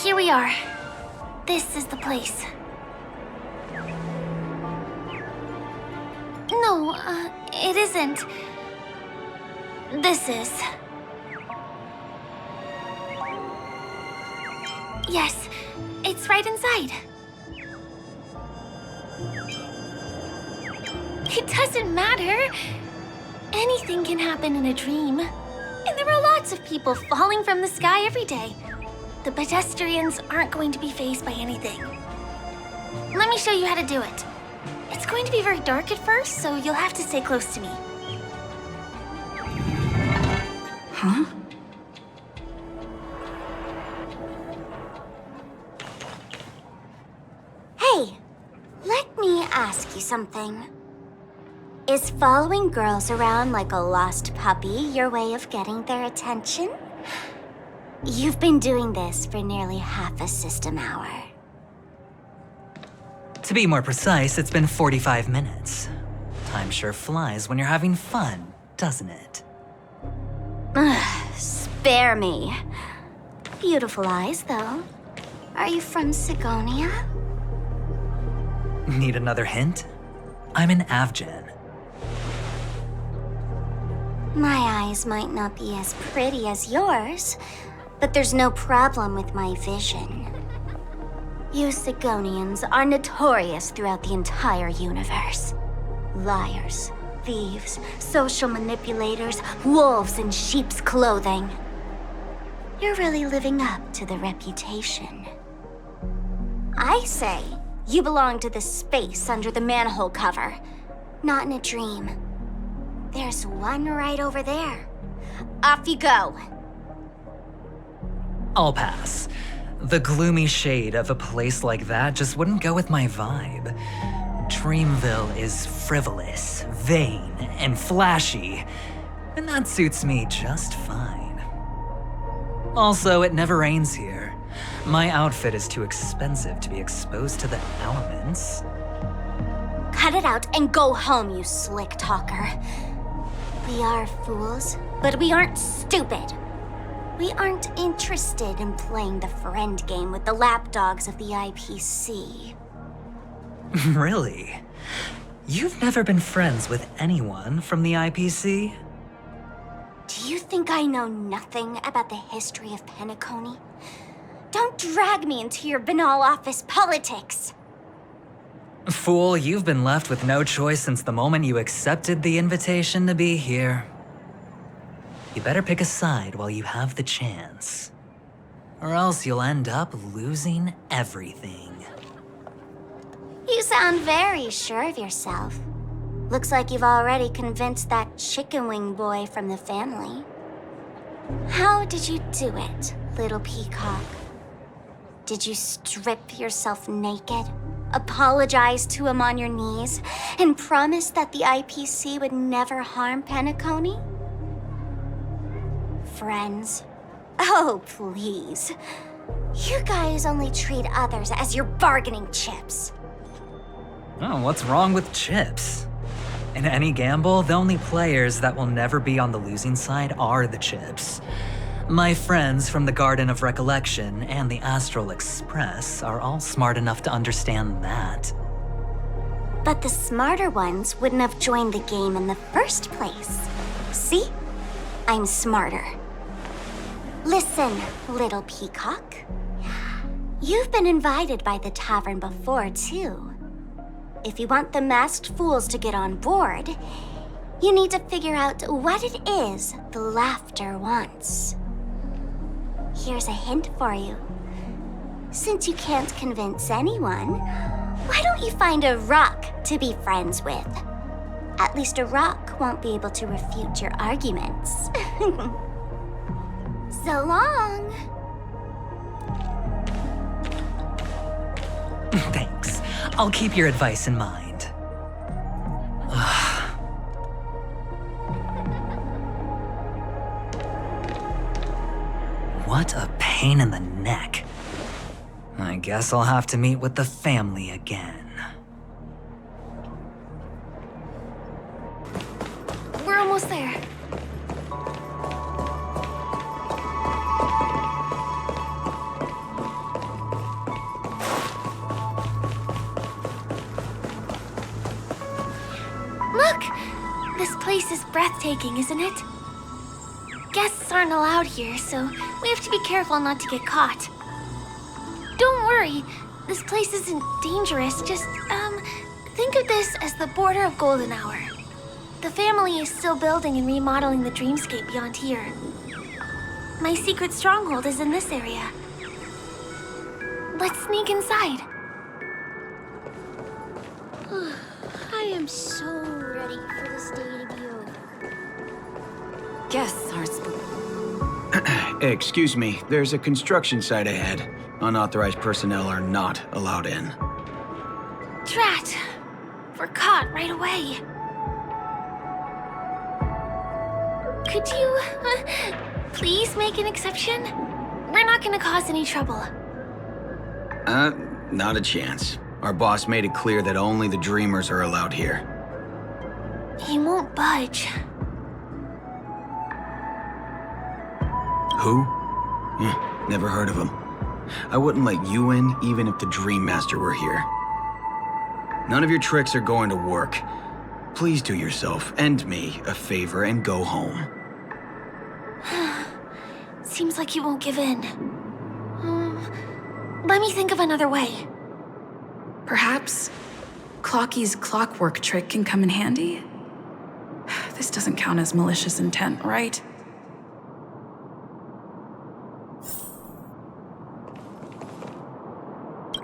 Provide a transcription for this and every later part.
Here we are. This is the place. No, it isn't. This is. Yes, it's right inside. It doesn't matter. Anything can happen in a dream. And there are lots of people falling from the sky every day. The pedestrians aren't going to be fazed by anything. Let me show you how to do it. It's going to be very dark at first, so you'll have to stay close to me. Huh? Hey, let me ask you something. Is following girls around like a lost puppy your way of getting their attention? You've been doing this for nearly half a system hour. To be more precise, it's been 45 minutes. Time sure flies when you're having fun, doesn't it? Spare me. Beautiful eyes, though. Are you from Sigonia? Need another hint? I'm an Avgen. My eyes might not be as pretty as yours, but there's no problem with my vision. You Sigonians are notorious throughout the entire universe. Liars, thieves, social manipulators, wolves in sheep's clothing. You're really living up to the reputation. I say, you belong to the space under the manhole cover, not in a dream. There's one right over there. Off you go. I'll pass. The gloomy shade of a place like that just wouldn't go with my vibe. Dreamville is frivolous, vain, and flashy, and that suits me just fine. Also, it never rains here. My outfit is too expensive to be exposed to the elements. Cut it out and go home, you slick talker. We are fools, but we aren't stupid. We aren't interested in playing the friend game with the lapdogs of the IPC. Really? You've never been friends with anyone from the IPC? Do you think I know nothing about the history of Penacony? Don't drag me into your banal office politics! Fool, you've been left with no choice since the moment you accepted the invitation to be here. You better pick a side while you have the chance. Or else you'll end up losing everything. You sound very sure of yourself. Looks like you've already convinced that chicken wing boy from the family. How did you do it, little peacock? Did you strip yourself naked, apologize to him on your knees, and promise that the IPC would never harm Penacony? Friends? Oh, please. You guys only treat others as your bargaining chips. Oh, what's wrong with chips? In any gamble, the only players that will never be on the losing side are the chips. My friends from the Garden of Recollection and the Astral Express are all smart enough to understand that. But the smarter ones wouldn't have joined the game in the first place. See? I'm smarter. Listen, little peacock. You've been invited by the tavern before, too. If you want the masked fools to get on board, you need to figure out what it is the laughter wants. Here's a hint for you. Since you can't convince anyone, why don't you find a rock to be friends with? At least a rock won't be able to refute your arguments. So long. Thanks. I'll keep your advice in mind. What a pain in the neck. I guess I'll have to meet with the family again. We're almost there. place is breathtaking, isn't it? Guests aren't allowed here, so we have to be careful not to get caught. Don't worry, this place isn't dangerous, just, think of this as the border of Golden Hour. The family is still building and remodeling the dreamscape beyond here. My secret stronghold is in this area. Let's sneak inside. I am so ready for this day to be over. Guests are Excuse me, there's a construction site ahead. Unauthorized personnel are not allowed in. Drat! We're caught right away. Could you, please make an exception? We're not gonna cause any trouble. Not a chance. Our boss made it clear that only the dreamers are allowed here. He won't budge. Who? Never heard of him. I wouldn't let you in even if the Dream Master were here. None of your tricks are going to work. Please do yourself and me a favor and go home. Seems like he won't give in. Let me think of another way. Perhaps Clocky's clockwork trick can come in handy? This doesn't count as malicious intent, right?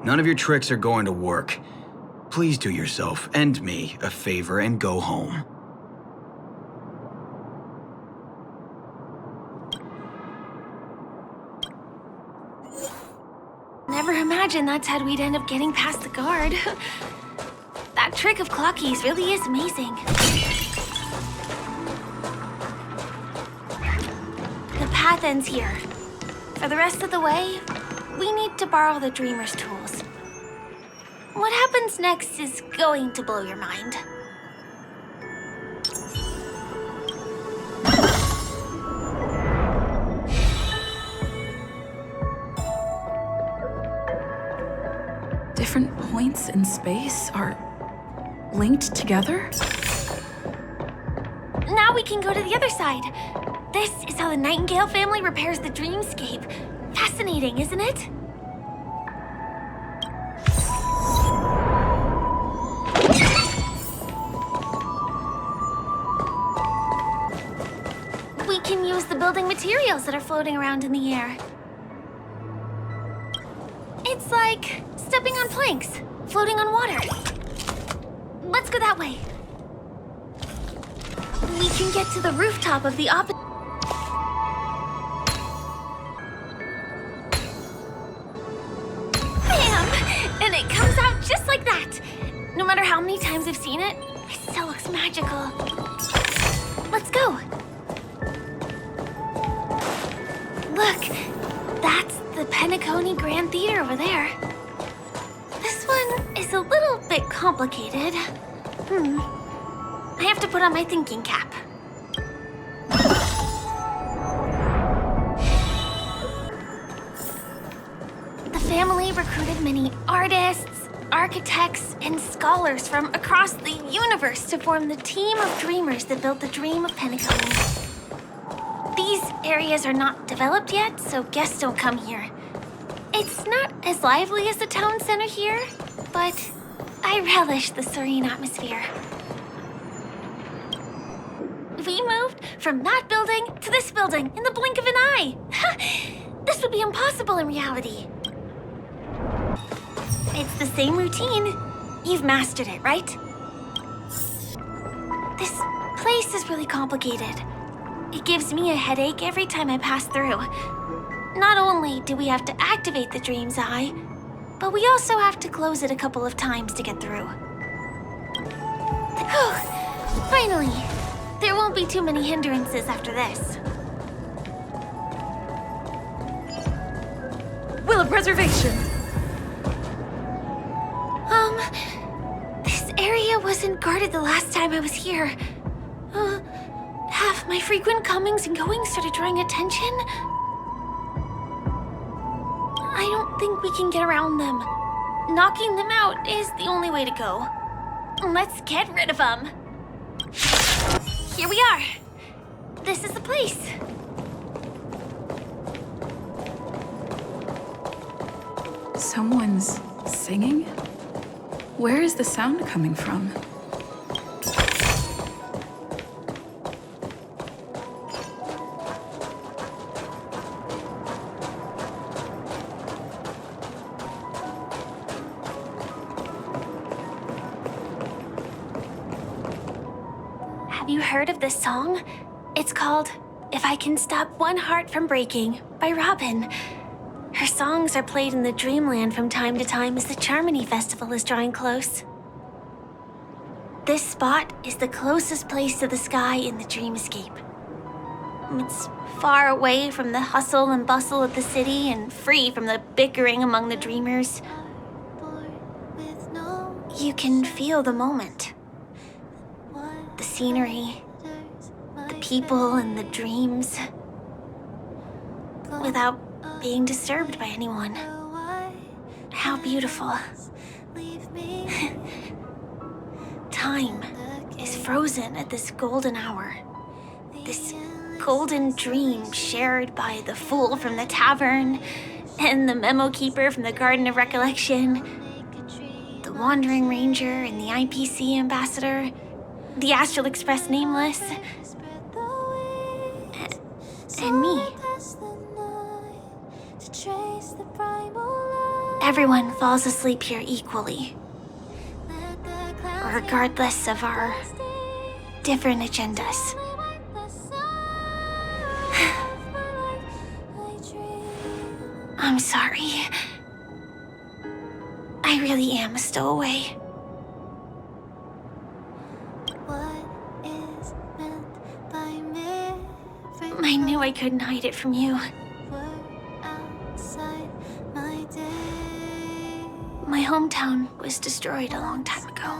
None of your tricks are going to work. Please do yourself and me a favor and go home. Never imagined that's how we'd end up getting past the guard. That trick of Clocky's really is amazing. The path ends here. For the rest of the way, we need to borrow the Dreamer's tools. What happens next is going to blow your mind. Different points in space are linked together? Now we can go to the other side. This is how the Nightingale family repairs the dreamscape. Fascinating, isn't it? We can use the building materials that are floating around in the air. It's like stepping on planks, floating on water. Let's go that way. We can get to the rooftop of the opposite. Bam! And it comes out just like that. No matter how many times I've seen it, it still looks magical. Let's go. Look, that's the Penacony Grand Theater over there. This one is a little bit complicated. I have to put on my thinking cap. The family recruited many artists, architects, and scholars from across the universe to form the team of dreamers that built the dream of Penacony. These areas are not developed yet, so guests don't come here. It's not as lively as the town center here, but I relish the serene atmosphere. We moved from that building to this building in the blink of an eye. This would be impossible in reality. It's the same routine. You've mastered it, right? This place is really complicated. It gives me a headache every time I pass through. Not only do we have to activate the Dream's Eye, but we also have to close it a couple of times to get through. Finally! There won't be too many hindrances after this. Will of Preservation! This area wasn't guarded the last time I was here. Have my frequent comings and goings started drawing attention? I don't think we can get around them. Knocking them out is the only way to go. Let's get rid of them. Here we are. This is the place. Someone's singing? Where is the sound coming from? Have you heard of this song? It's called If I Can Stop One Heart from Breaking by Robin. Her songs are played in the Dreamland from time to time as the Charmony Festival is drawing close. This spot is the closest place to the sky in the dreamscape. It's far away from the hustle and bustle of the city and free from the bickering among the dreamers. You can feel the moment. The scenery, the people and the dreams, without being disturbed by anyone. How beautiful. Time is frozen at this golden hour. This golden dream shared by the fool from the tavern and the memo keeper from the Garden of Recollection, the wandering ranger and the IPC ambassador, the Astral Express nameless, and me. Everyone falls asleep here equally, regardless of our different agendas. I'm sorry. I really am a stowaway. I knew I couldn't hide it from you. My hometown was destroyed a long time ago.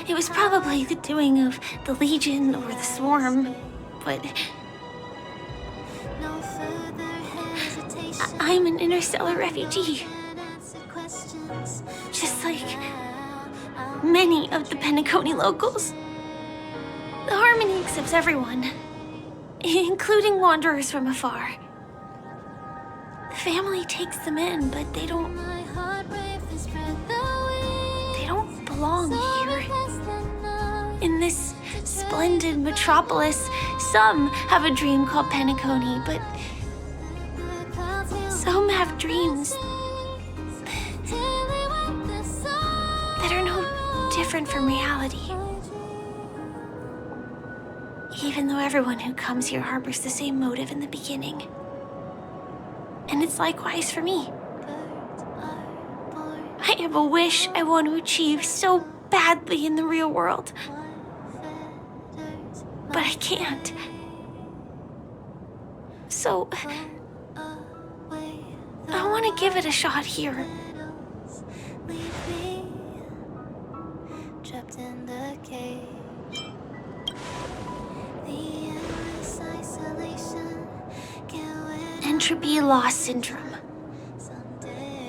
It was probably the doing of the Legion or the Swarm, but I'm an interstellar refugee. Just like many of the Penacony locals. The Harmony accepts everyone, including wanderers from afar. The family takes them in, but they don't belong here. In this splendid metropolis, some have a dream called Penacony, but some have dreams that are no different from reality. Even though everyone who comes here harbors the same motive in the beginning. And it's likewise for me. I have a wish I want to achieve so badly in the real world. But I can't. So, I want to give it a shot here. Trapped in the cage. Entropy loss syndrome.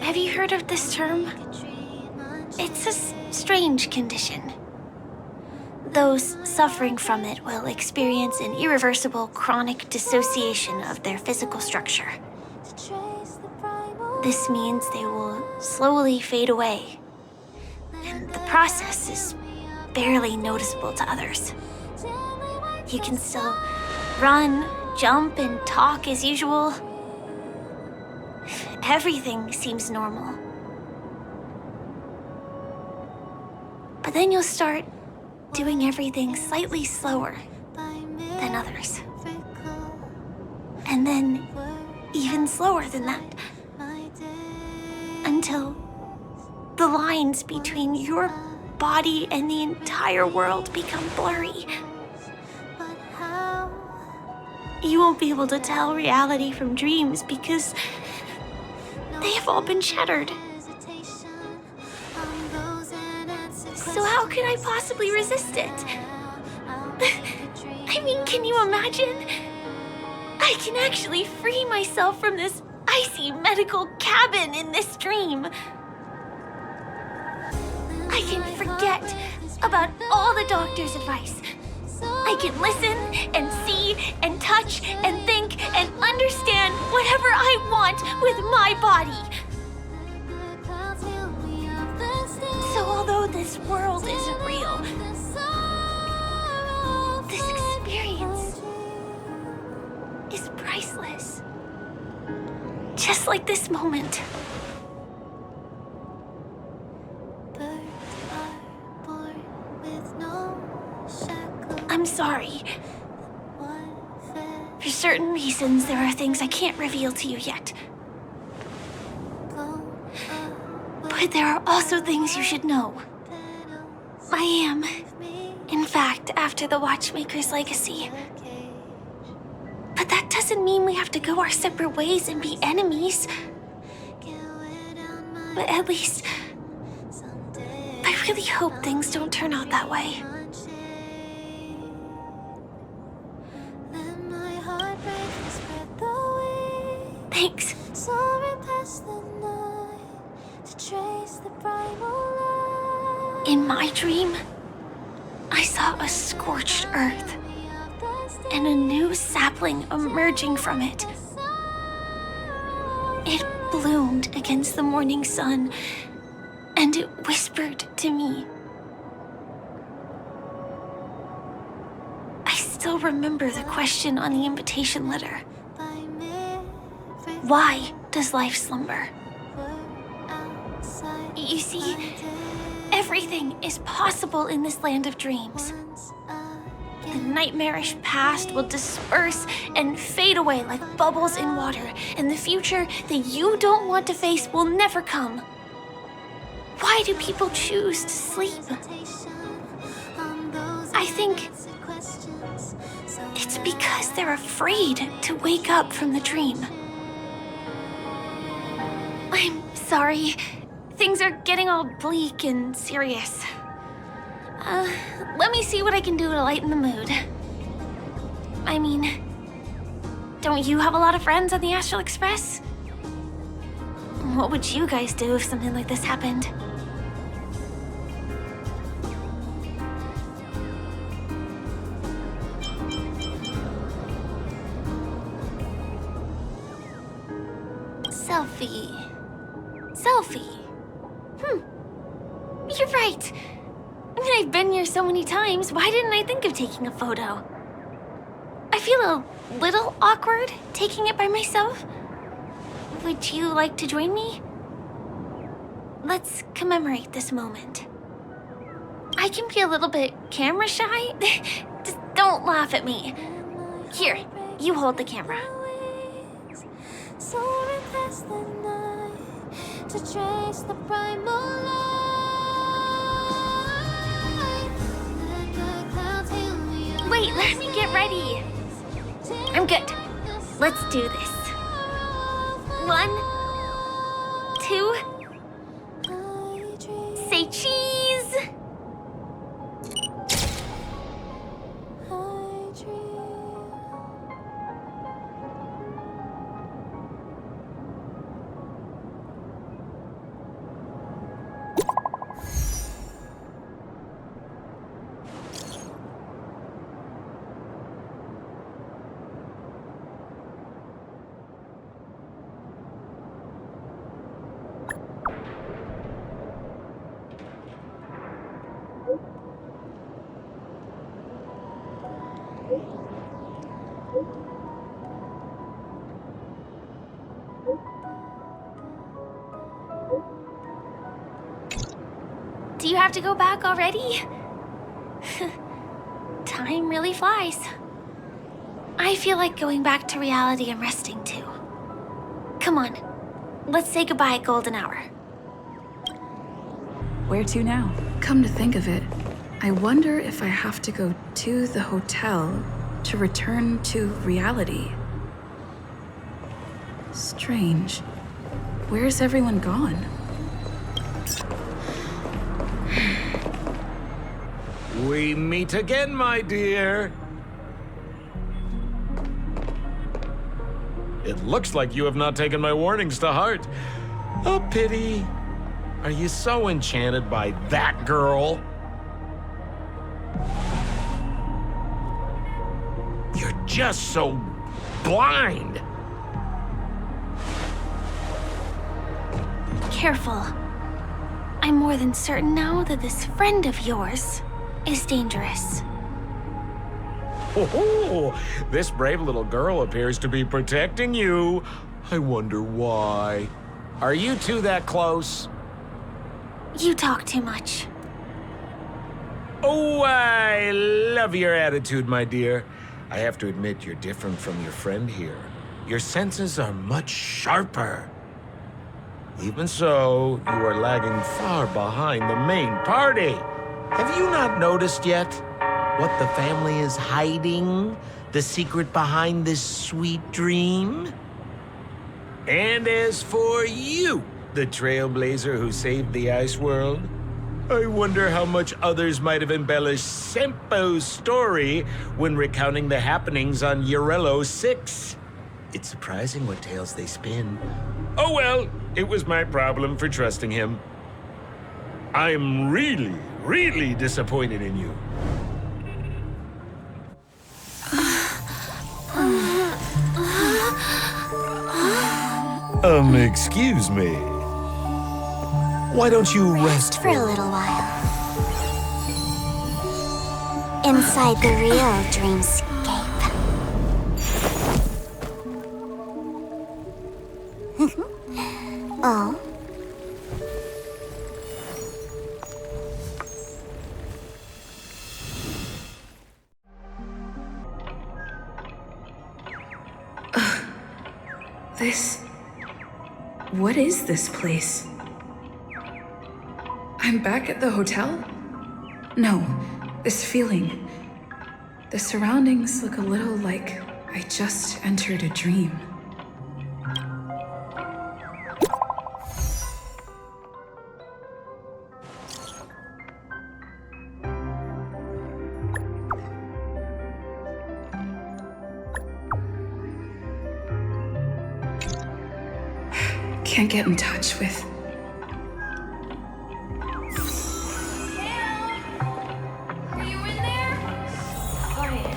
Have you heard of this term? It's a strange condition. Those suffering from it will experience an irreversible chronic dissociation of their physical structure. This means they will slowly fade away, and the process is barely noticeable to others. You can still run, jump, and talk as usual. Everything seems normal. But then you'll start doing everything slightly slower than others. And then even slower than that. Until the lines between your body and the entire world become blurry. You won't be able to tell reality from dreams because they have all been shattered. So how can I possibly resist it? I mean, can you imagine? I can actually free myself from this icy medical cabin in this dream. I can forget about all the doctor's advice. I can listen and see and touch and think and understand whatever I want with my body. So although this world isn't real, this experience is priceless. Just like this moment. I'm sorry. For certain reasons, there are things I can't reveal to you yet. But there are also things you should know. I am, in fact, after the Watchmaker's legacy. But that doesn't mean we have to go our separate ways and be enemies. But at least, I really hope things don't turn out that way. Thanks. In my dream, I saw a scorched earth and a new sapling emerging from it. It bloomed against the morning sun, and it whispered to me. I still remember the question on the invitation letter. Why does life slumber? You see, everything is possible in this land of dreams. The nightmarish past will disperse and fade away like bubbles in water, and the future that you don't want to face will never come. Why do people choose to sleep? I think it's because they're afraid to wake up from the dream. I'm sorry. Things are getting all bleak and serious. Let me see what I can do to lighten the mood. I mean, don't you have a lot of friends on the Astral Express? What would you guys do if something like this happened? Selfie. You're right. I mean, I've been here so many times. Why didn't I think of taking a photo? I feel a little awkward taking it by myself. Would you like to join me? Let's commemorate this moment. I can be a little bit camera shy. Just don't laugh at me. Here, you hold the camera. To trace the primal light. Wait, let me get ready. I'm good. Let's do this. 1, 2. Say cheese. Do you have to go back already? Time really flies. I feel like going back to reality and resting too. Come on, let's say goodbye at golden hour. Where to now? Come to think of it, I wonder if I have to go to the hotel to return to reality. Strange. Where's everyone gone? We meet again, my dear. It looks like you have not taken my warnings to heart. A pity. Are you so enchanted by that girl? You're just so blind. Careful. I'm more than certain now that this friend of yours is dangerous. Oh, this brave little girl appears to be protecting you. I wonder why. Are you two that close? You talk too much. Oh, I love your attitude, my dear. I have to admit you're different from your friend here. Your senses are much sharper. Even so, you are lagging far behind the main party. Have you not noticed yet what the family is hiding? The secret behind this sweet dream? And as for you, the trailblazer who saved the ice world, I wonder how much others might have embellished Sempo's story when recounting the happenings on Eurello 6. It's surprising what tales they spin. Oh well, it was my problem for trusting him. I'm really, really disappointed in you. Excuse me. Why don't you rest For a little while. Inside the real dreamscape. Oh? What is this place? I'm back at the hotel? No, this feeling. The surroundings look a little like I just entered a dream. Can't get in touch with. Are you in there? Quiet.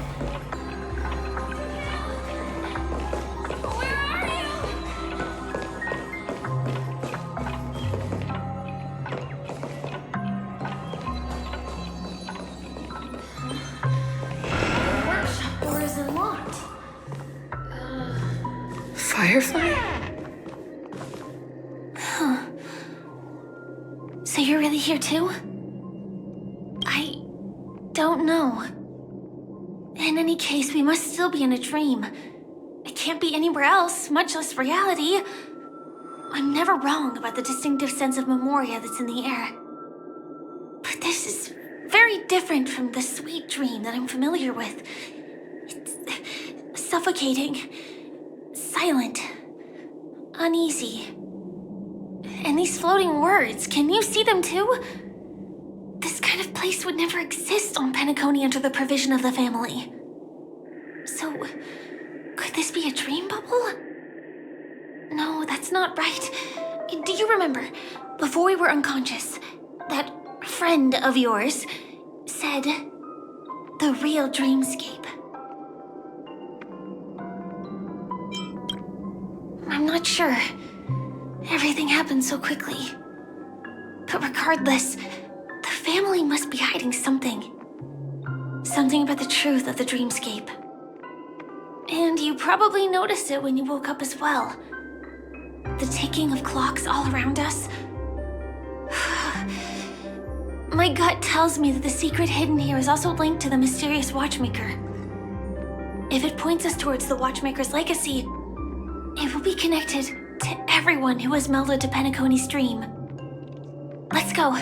Where are you? The workshop door isn't locked. Firefly? So you're really here too? I don't know. In any case, we must still be in a dream. It can't be anywhere else, much less reality. I'm never wrong about the distinctive sense of memoria that's in the air. But this is very different from the sweet dream that I'm familiar with. It's suffocating, silent, uneasy. And these floating words, can you see them too? This kind of place would never exist on Penacony under the provision of the family. So, could this be a dream bubble? No, that's not right. Do you remember, before we were unconscious, that friend of yours said the real dreamscape? I'm not sure. Everything happened so quickly. But regardless, the family must be hiding something. Something about the truth of the dreamscape. And you probably noticed it when you woke up as well. The ticking of clocks all around us. My gut tells me that the secret hidden here is also linked to the mysterious watchmaker. If it points us towards the watchmaker's legacy, it will be connected to everyone who has melded to Penacony's dream. Let's go.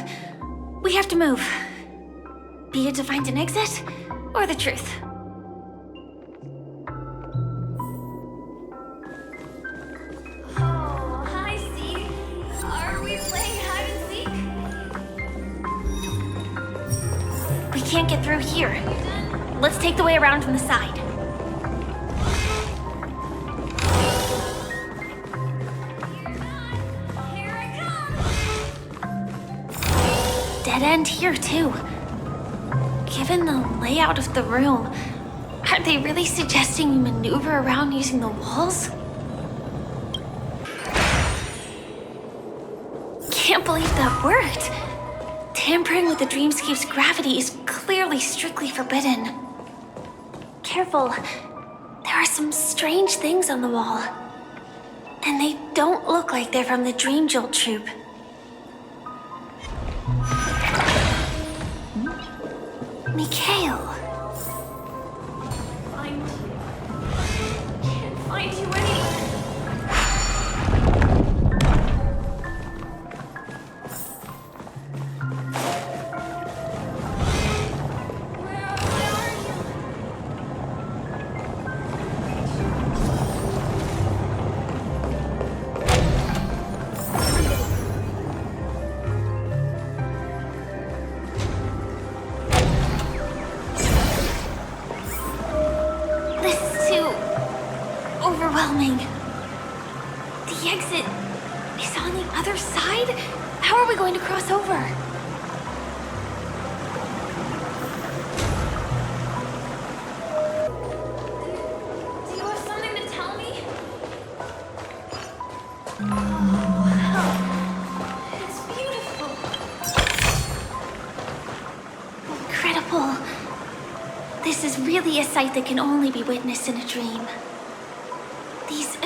We have to move. Be it to find an exit, or the truth. Oh, hi, Steve. Are we playing hide and seek? We can't get through here. Let's take the way around from the side. Here I come! dead end here, too. Given the layout of the room, are they really suggesting you maneuver around using the walls? Can't believe that worked. Tampering with the dreamscape's gravity is clearly strictly forbidden. Careful. There are some strange things on the wall. And they don't look like they're from the Dream Jolt troupe. Mikhail. Can't find you anywhere. Overwhelming. The exit is on the other side? How are we going to cross over? Do you have something to tell me? Oh, wow. It's beautiful. Incredible. This is really a sight that can only be witnessed in a dream. These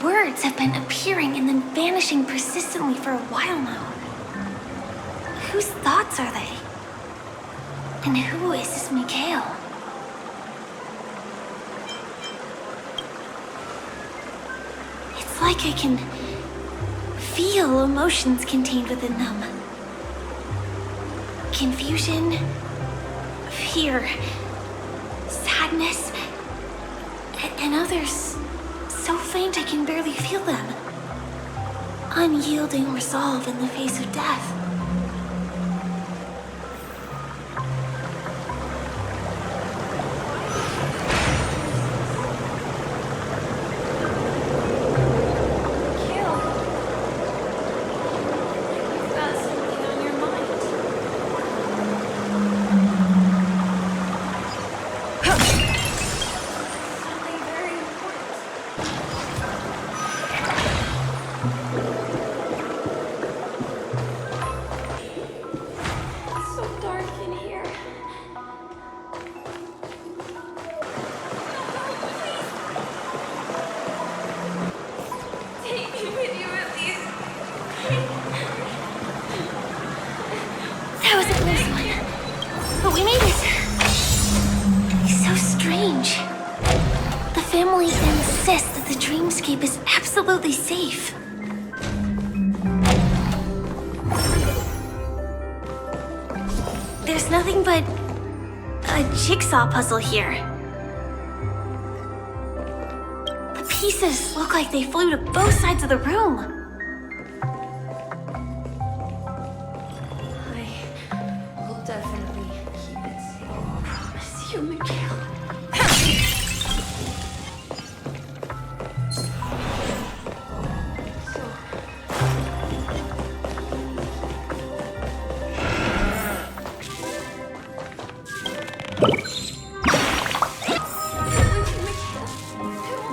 words have been appearing and then vanishing persistently for a while now. Whose thoughts are they? And who is this Mikhail? It's like I can feel emotions contained within them. Confusion, fear, sadness, and others so faint I can barely feel them. Unyielding resolve in the face of death. That was a close one. But we made it. It's so strange. The family insists that the dreamscape is absolutely safe. There's nothing but a jigsaw puzzle here. The pieces look like they flew to both sides of the room. Definitely keep it safe. I promise you, Mikhail.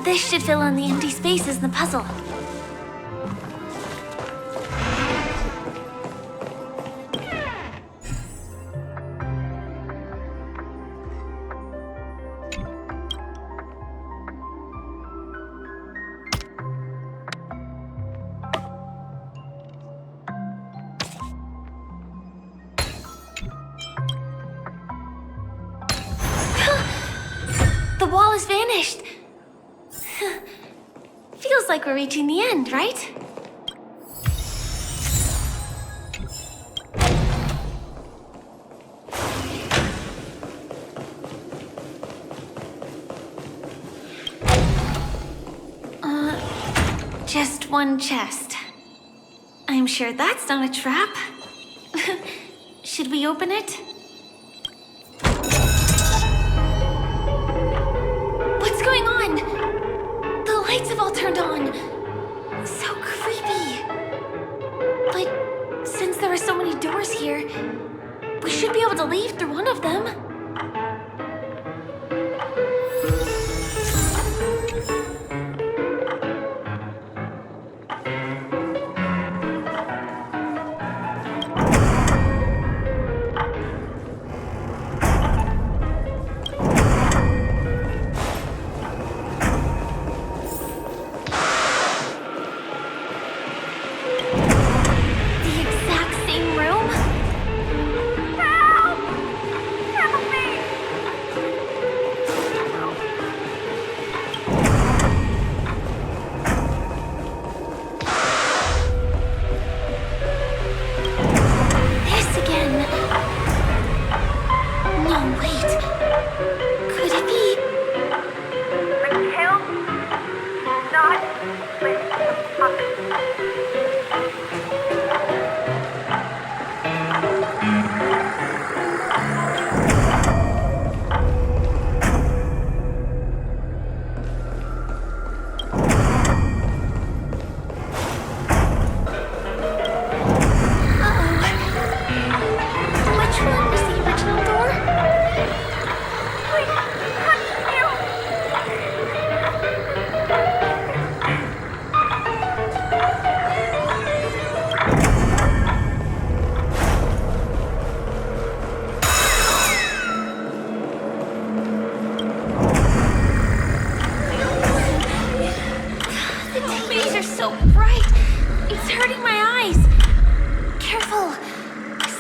This should fill in the empty spaces in the puzzle. The wall has vanished. Feels like we're reaching the end, right? Just one chest. I'm sure that's not a trap. Should we open it? What's going on? The lights have all turned on. So creepy. But since there are so many doors here, we should be able to leave through one of them.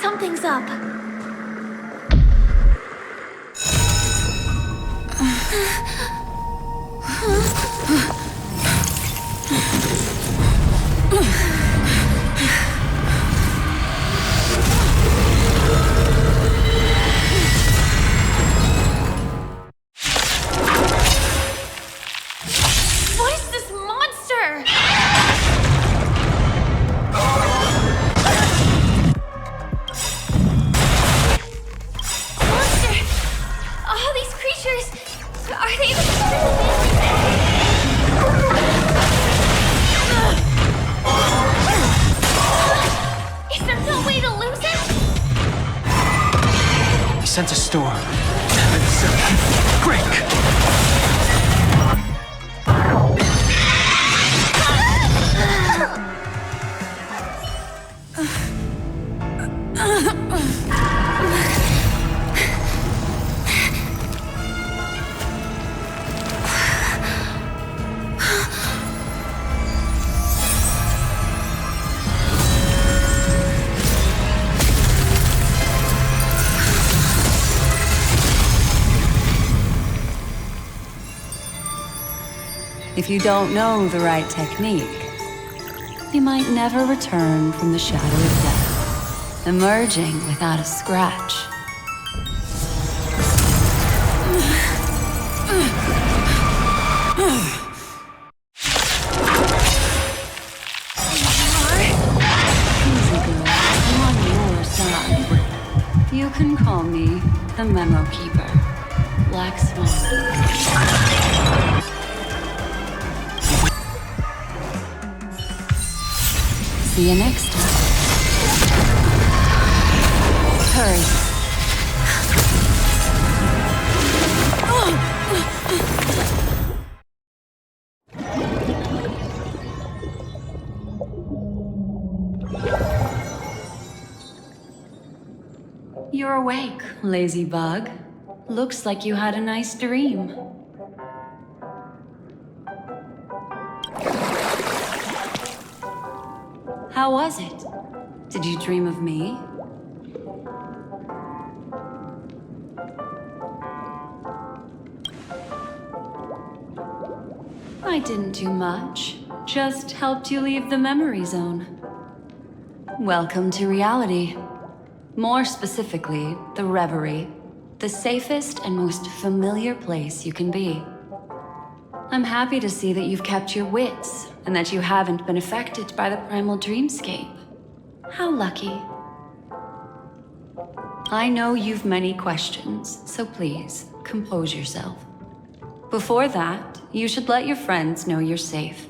Something's up. What is this monster? Are they the Is there no way to lose it? He sent a storm. It's Greg! If you don't know the right technique, you might never return from the shadow of death, emerging without a scratch. Easy girl, I'm on your side. You can call me the Memo Keeper, Black Swan. See you next time. Hurry. You're awake, lazy bug. Looks like you had a nice dream. How was it? Did you dream of me? I didn't do much. Just helped you leave the memory zone. Welcome to reality. More specifically, the Reverie. The safest and most familiar place you can be. I'm happy to see that you've kept your wits, and that you haven't been affected by the primal dreamscape. How lucky. I know you've many questions, so please, compose yourself. Before that, you should let your friends know you're safe.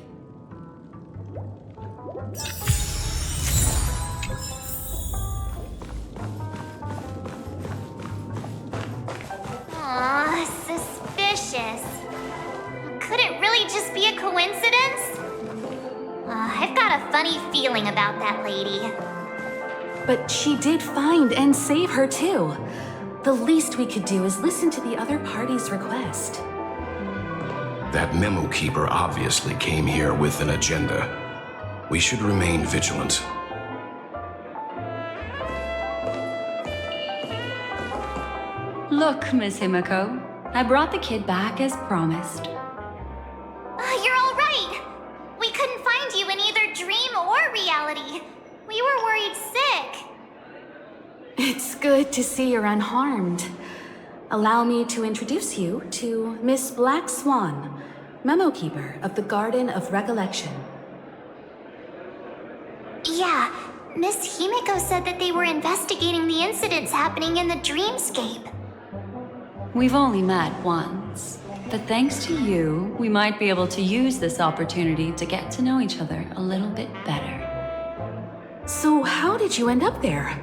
might just be a coincidence? I've got a funny feeling about that lady. But she did find and save her too. The least we could do is listen to the other party's request. That memo keeper obviously came here with an agenda. We should remain vigilant. Look, Miss Himiko, I brought the kid back as promised. You're all right. We couldn't find you in either dream or reality. We were worried sick. It's good to see you're unharmed. Allow me to introduce you to Miss Black Swan, memo keeper of the Garden of Recollection. Yeah, Miss Himiko said that they were investigating the incidents happening in the dreamscape. We've only met once, but thanks to you, we might be able to use this opportunity to get to know each other a little bit better. So how did you end up there?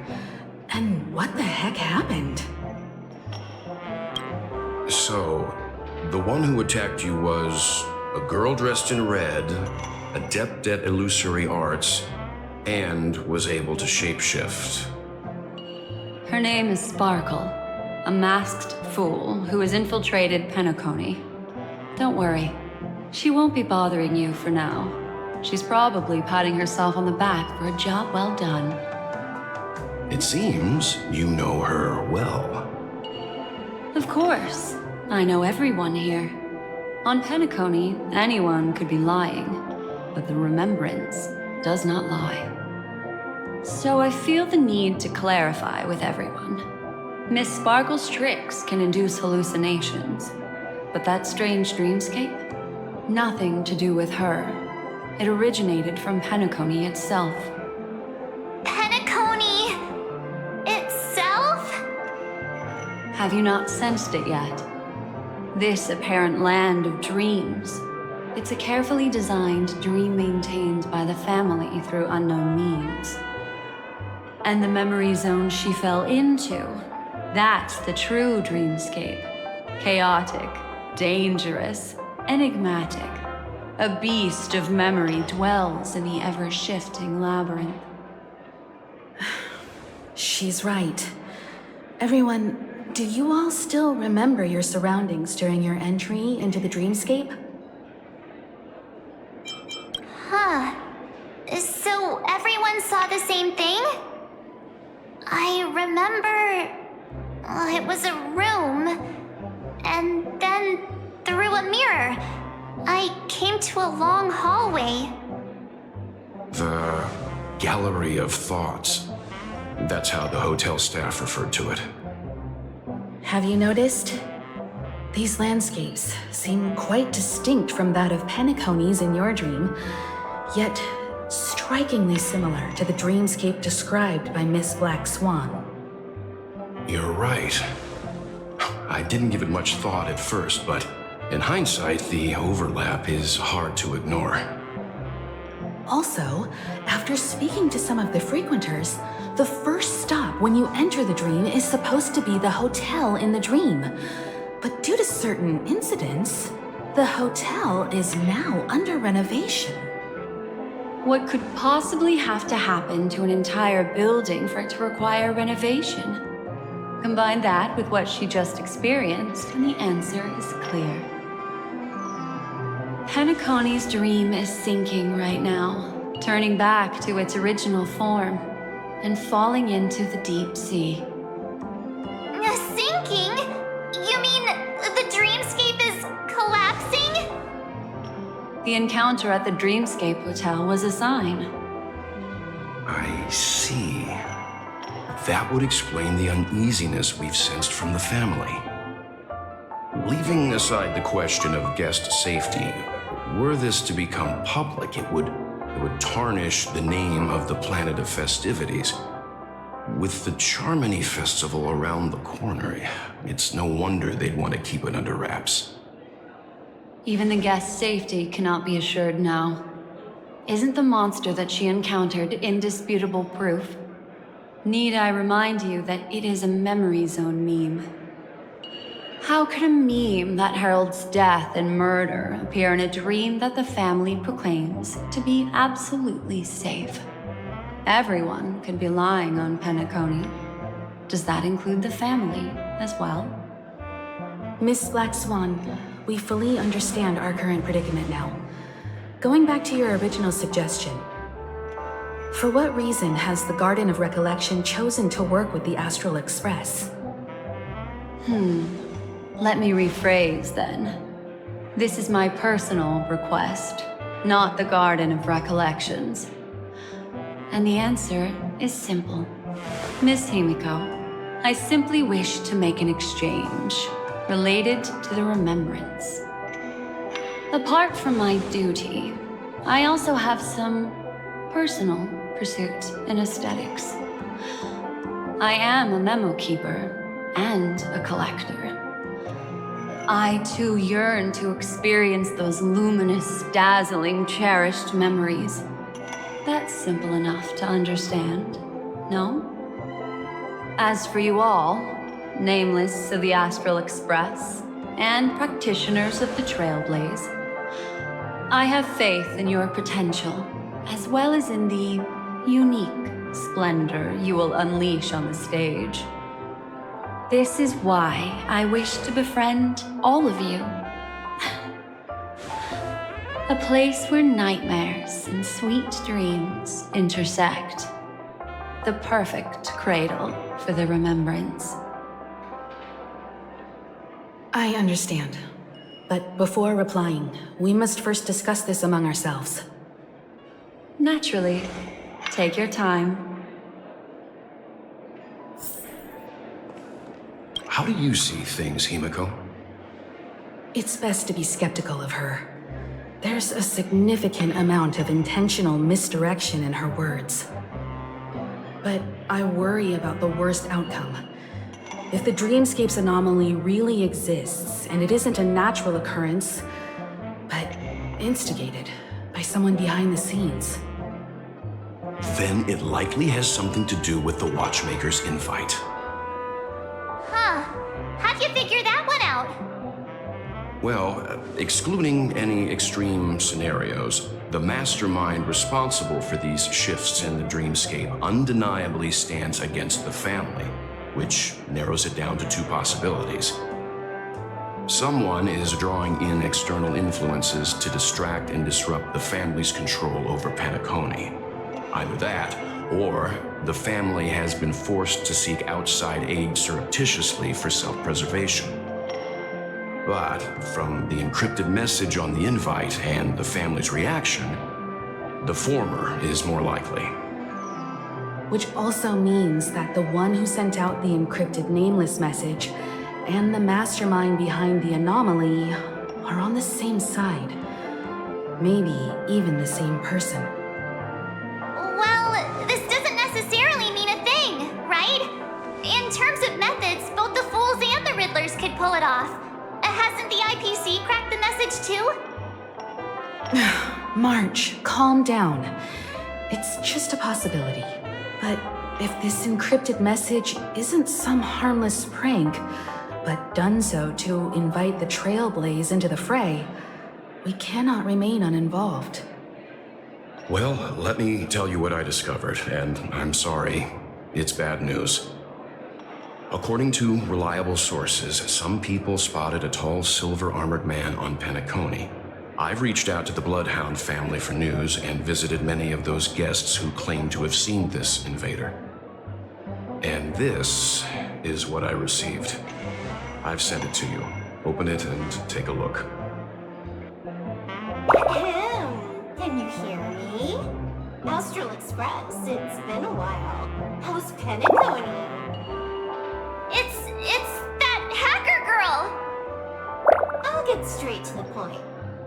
And what the heck happened? So, the one who attacked you was a girl dressed in red, adept at illusory arts, and was able to shapeshift. Her name is Sparkle, a masked fool who has infiltrated Penacony. Don't worry, she won't be bothering you for now. She's probably patting herself on the back for a job well done. It seems you know her well. Of course, I know everyone here. On Penacony, anyone could be lying, but the remembrance does not lie. So I feel the need to clarify with everyone. Miss Sparkle's tricks can induce hallucinations, but that strange dreamscape? Nothing to do with her. It originated from Penacony itself. Penacony itself? Have you not sensed it yet? This apparent land of dreams. It's a carefully designed dream maintained by the family through unknown means. And the memory zone she fell into, that's the true dreamscape. Chaotic, dangerous, enigmatic. A beast of memory dwells in the ever-shifting labyrinth. She's right. Everyone, do you all still remember your surroundings during your entry into the dreamscape? Huh. So everyone saw the same thing? I remember... it was a room. And then, through a mirror, I came to a long hallway. The Gallery of Thoughts. That's how the hotel staff referred to it. Have you noticed? These landscapes seem quite distinct from that of Penacony's in your dream, yet strikingly similar to the dreamscape described by Miss Black Swan. You're right. I didn't give it much thought at first, but in hindsight, the overlap is hard to ignore. Also, after speaking to some of the frequenters, the first stop when you enter the dream is supposed to be the hotel in the dream. But due to certain incidents, the hotel is now under renovation. What could possibly have to happen to an entire building for it to require renovation? Combine that with what she just experienced, and the answer is clear. Penacony's dream is sinking right now, turning back to its original form, and falling into the deep sea. Sinking? You mean the dreamscape is collapsing? The encounter at the Dreamscape Hotel was a sign. I see. That would explain the uneasiness we've sensed from the family. Leaving aside the question of guest safety, were this to become public, it would tarnish the name of the planet of festivities. With the Charmony Festival around the corner, it's no wonder they'd want to keep it under wraps. Even the guest's safety cannot be assured now. Isn't the monster that she encountered indisputable proof? Need I remind you that it is a memory zone meme? How could a meme that heralds death and murder appear in a dream that the family proclaims to be absolutely safe? Everyone could be lying on Penacony. Does that include the family as well? Miss Black Swan, we fully understand our current predicament now. Going back to your original suggestion, for what reason has the Garden of Recollection chosen to work with the Astral Express? Let me rephrase then. This is my personal request, not the Garden of Recollections. And the answer is simple. Miss Himiko, I simply wish to make an exchange related to the remembrance. Apart from my duty, I also have some personal pursuits in aesthetics. I am a memo keeper and a collector. I too yearn to experience those luminous, dazzling, cherished memories. That's simple enough to understand, no? As for you all, nameless of the Astral Express and practitioners of the Trailblaze, I have faith in your potential, as well as in the unique splendor you will unleash on the stage. This is why I wish to befriend all of you. A place where nightmares and sweet dreams intersect. The perfect cradle for the remembrance. I understand. But before replying, we must first discuss this among ourselves. Naturally. Take your time. How do you see things, Himiko? It's best to be skeptical of her. There's a significant amount of intentional misdirection in her words. But I worry about the worst outcome. If the dreamscape's anomaly really exists, and it isn't a natural occurrence, but instigated by someone behind the scenes, then it likely has something to do with the Watchmaker's invite. Huh. How'd you figure that one out? Well, excluding any extreme scenarios, the mastermind responsible for these shifts in the dreamscape undeniably stands against the family, which narrows it down to two possibilities. Someone is drawing in external influences to distract and disrupt the family's control over Penacony. Either that, or the family has been forced to seek outside aid surreptitiously for self-preservation. But from the encrypted message on the invite and the family's reaction, the former is more likely. which also means that the one who sent out the encrypted nameless message and the mastermind behind the anomaly are on the same side. Maybe even the same person. Well, this doesn't necessarily mean a thing, right? In terms of methods, both the Fools and the Riddlers could pull it off. Hasn't the IPC cracked the message too? March, calm down. It's just a possibility. But if this encrypted message isn't some harmless prank, but done so to invite the Trailblaze into the fray, we cannot remain uninvolved. Well, let me tell you what I discovered, and I'm sorry, it's bad news. According to reliable sources, some people spotted a tall silver-armored man on Penacony. I've reached out to the Bloodhound family for news and visited many of those guests who claim to have seen this invader. And this is what I received. I've sent it to you. Open it and take a look. Ahem. Can you hear me? Astral Express, it's been a while. How's Penacony? It's that hacker girl! I'll get straight to the point.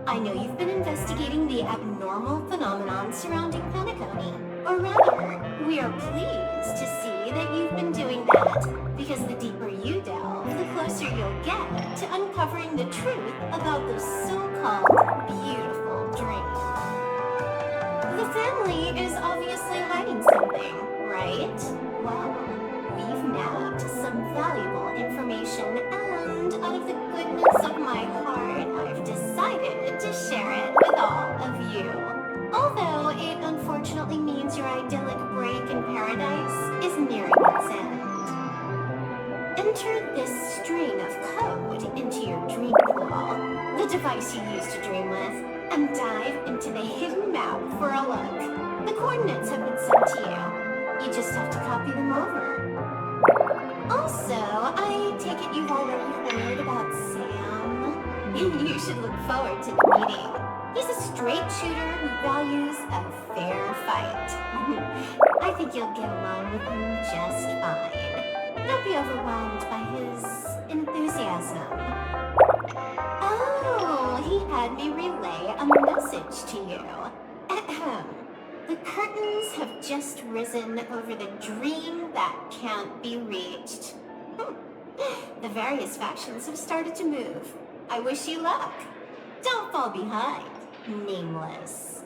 I know you've been investigating the abnormal phenomenon surrounding Penacony. Or rather, we are pleased to see that you've been doing that, because the deeper you delve, the closer you'll get to uncovering the truth about those so-called beautiful dreams. The family is obviously hiding something, right? Well, we've nabbed some valuable information, and out of the at what's end. Enter this string of code into your dream pool, the device you use to dream with, and dive into the hidden map for a look. The coordinates have been sent to you. You just have to copy them over. Also, I take it you've already heard about Sam. You should look forward to the meeting. He's a straight shooter who values a fair fight. I think you'll get along with him just fine. Don't be overwhelmed by his enthusiasm. Oh, he had me relay a message to you. Ahem. The curtains have just risen over the dream that can't be reached. The various factions have started to move. I wish you luck. Don't fall behind, nameless.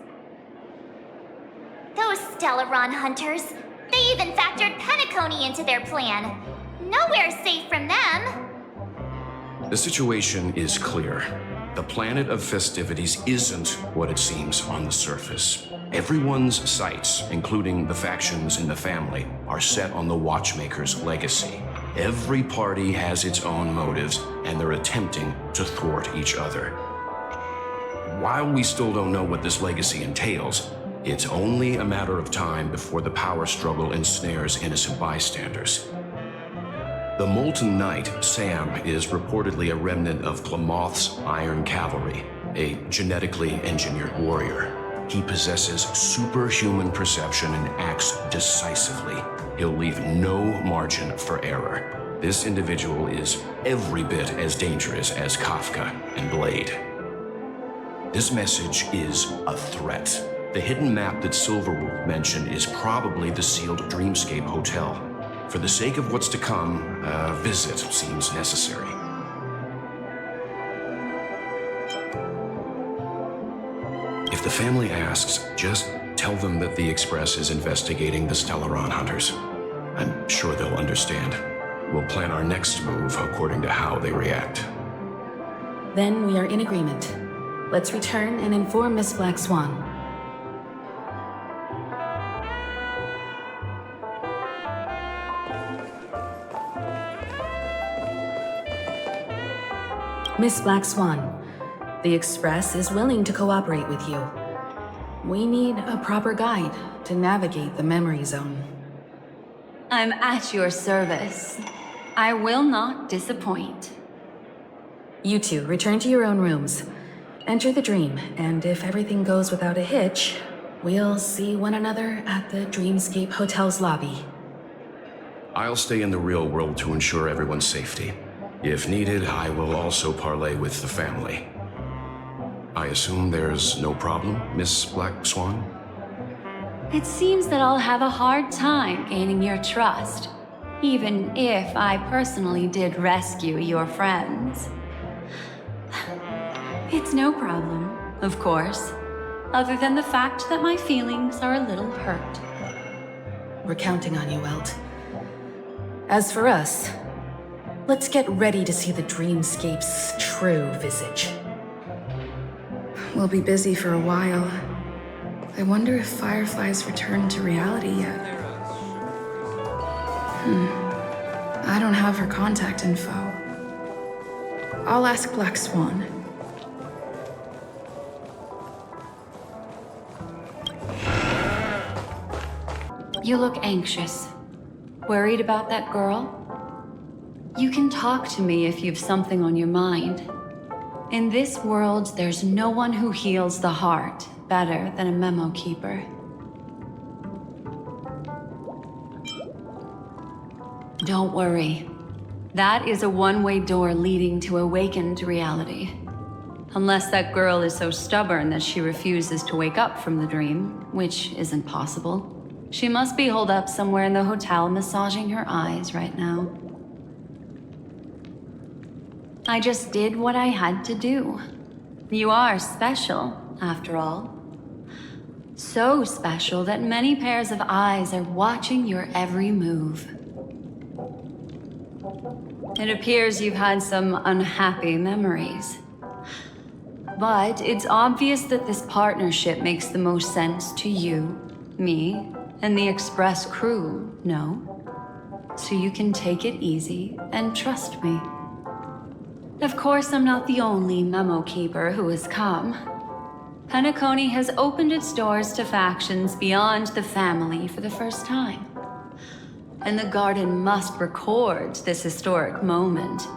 Those Stellaron hunters, they even factored Penacony into their plan. Nowhere's safe from them. The situation is clear. The planet of festivities isn't what it seems on the surface. Everyone's sights, including the factions in the family, are set on the Watchmaker's legacy. Every party has its own motives, and they're attempting to thwart each other. While we still don't know what this legacy entails, it's only a matter of time before the power struggle ensnares innocent bystanders. The Molten Knight, Sam, is reportedly a remnant of Klamoth's Iron Cavalry, a genetically engineered warrior. He possesses superhuman perception and acts decisively. He'll leave no margin for error. This individual is every bit as dangerous as Kafka and Blade. This message is a threat. The hidden map that Silverwolf mentioned is probably the sealed Dreamscape Hotel. For the sake of what's to come, a visit seems necessary. If the family asks, just tell them that the Express is investigating the Stellaron hunters. I'm sure they'll understand. We'll plan our next move according to how they react. Then we are in agreement. Let's return and inform Miss Black Swan. Miss Black Swan, the Express is willing to cooperate with you. We need a proper guide to navigate the memory zone. I'm at your service. I will not disappoint. You two, return to your own rooms. Enter the dream, and if everything goes without a hitch, we'll see one another at the Dreamscape Hotel's lobby. I'll stay in the real world to ensure everyone's safety. If needed, I will also parley with the family. I assume there's no problem, Miss Black Swan? It seems that I'll have a hard time gaining your trust, even if I personally did rescue your friends. It's no problem, of course, other than the fact that my feelings are a little hurt. We're counting on you, Welt. As for us, let's get ready to see the Dreamscape's true visage. We'll be busy for a while. I wonder if Firefly's returned to reality yet. I don't have her contact info. I'll ask Black Swan. You look anxious. Worried about that girl? You can talk to me if you've something on your mind. In this world, there's no one who heals the heart better than a memo keeper. Don't worry. That is a one-way door leading to awakened reality. Unless that girl is so stubborn that she refuses to wake up from the dream, which isn't possible. She must be holed up somewhere in the hotel massaging her eyes right now. I just did what I had to do. You are special, after all. So special that many pairs of eyes are watching your every move. It appears you've had some unhappy memories. But it's obvious that this partnership makes the most sense to you, me, and the Express crew, no? so you can take it easy and trust me. Of course, I'm not the only memo keeper who has come. Penacony has opened its doors to factions beyond the family for the first time. And the Garden must record this historic moment.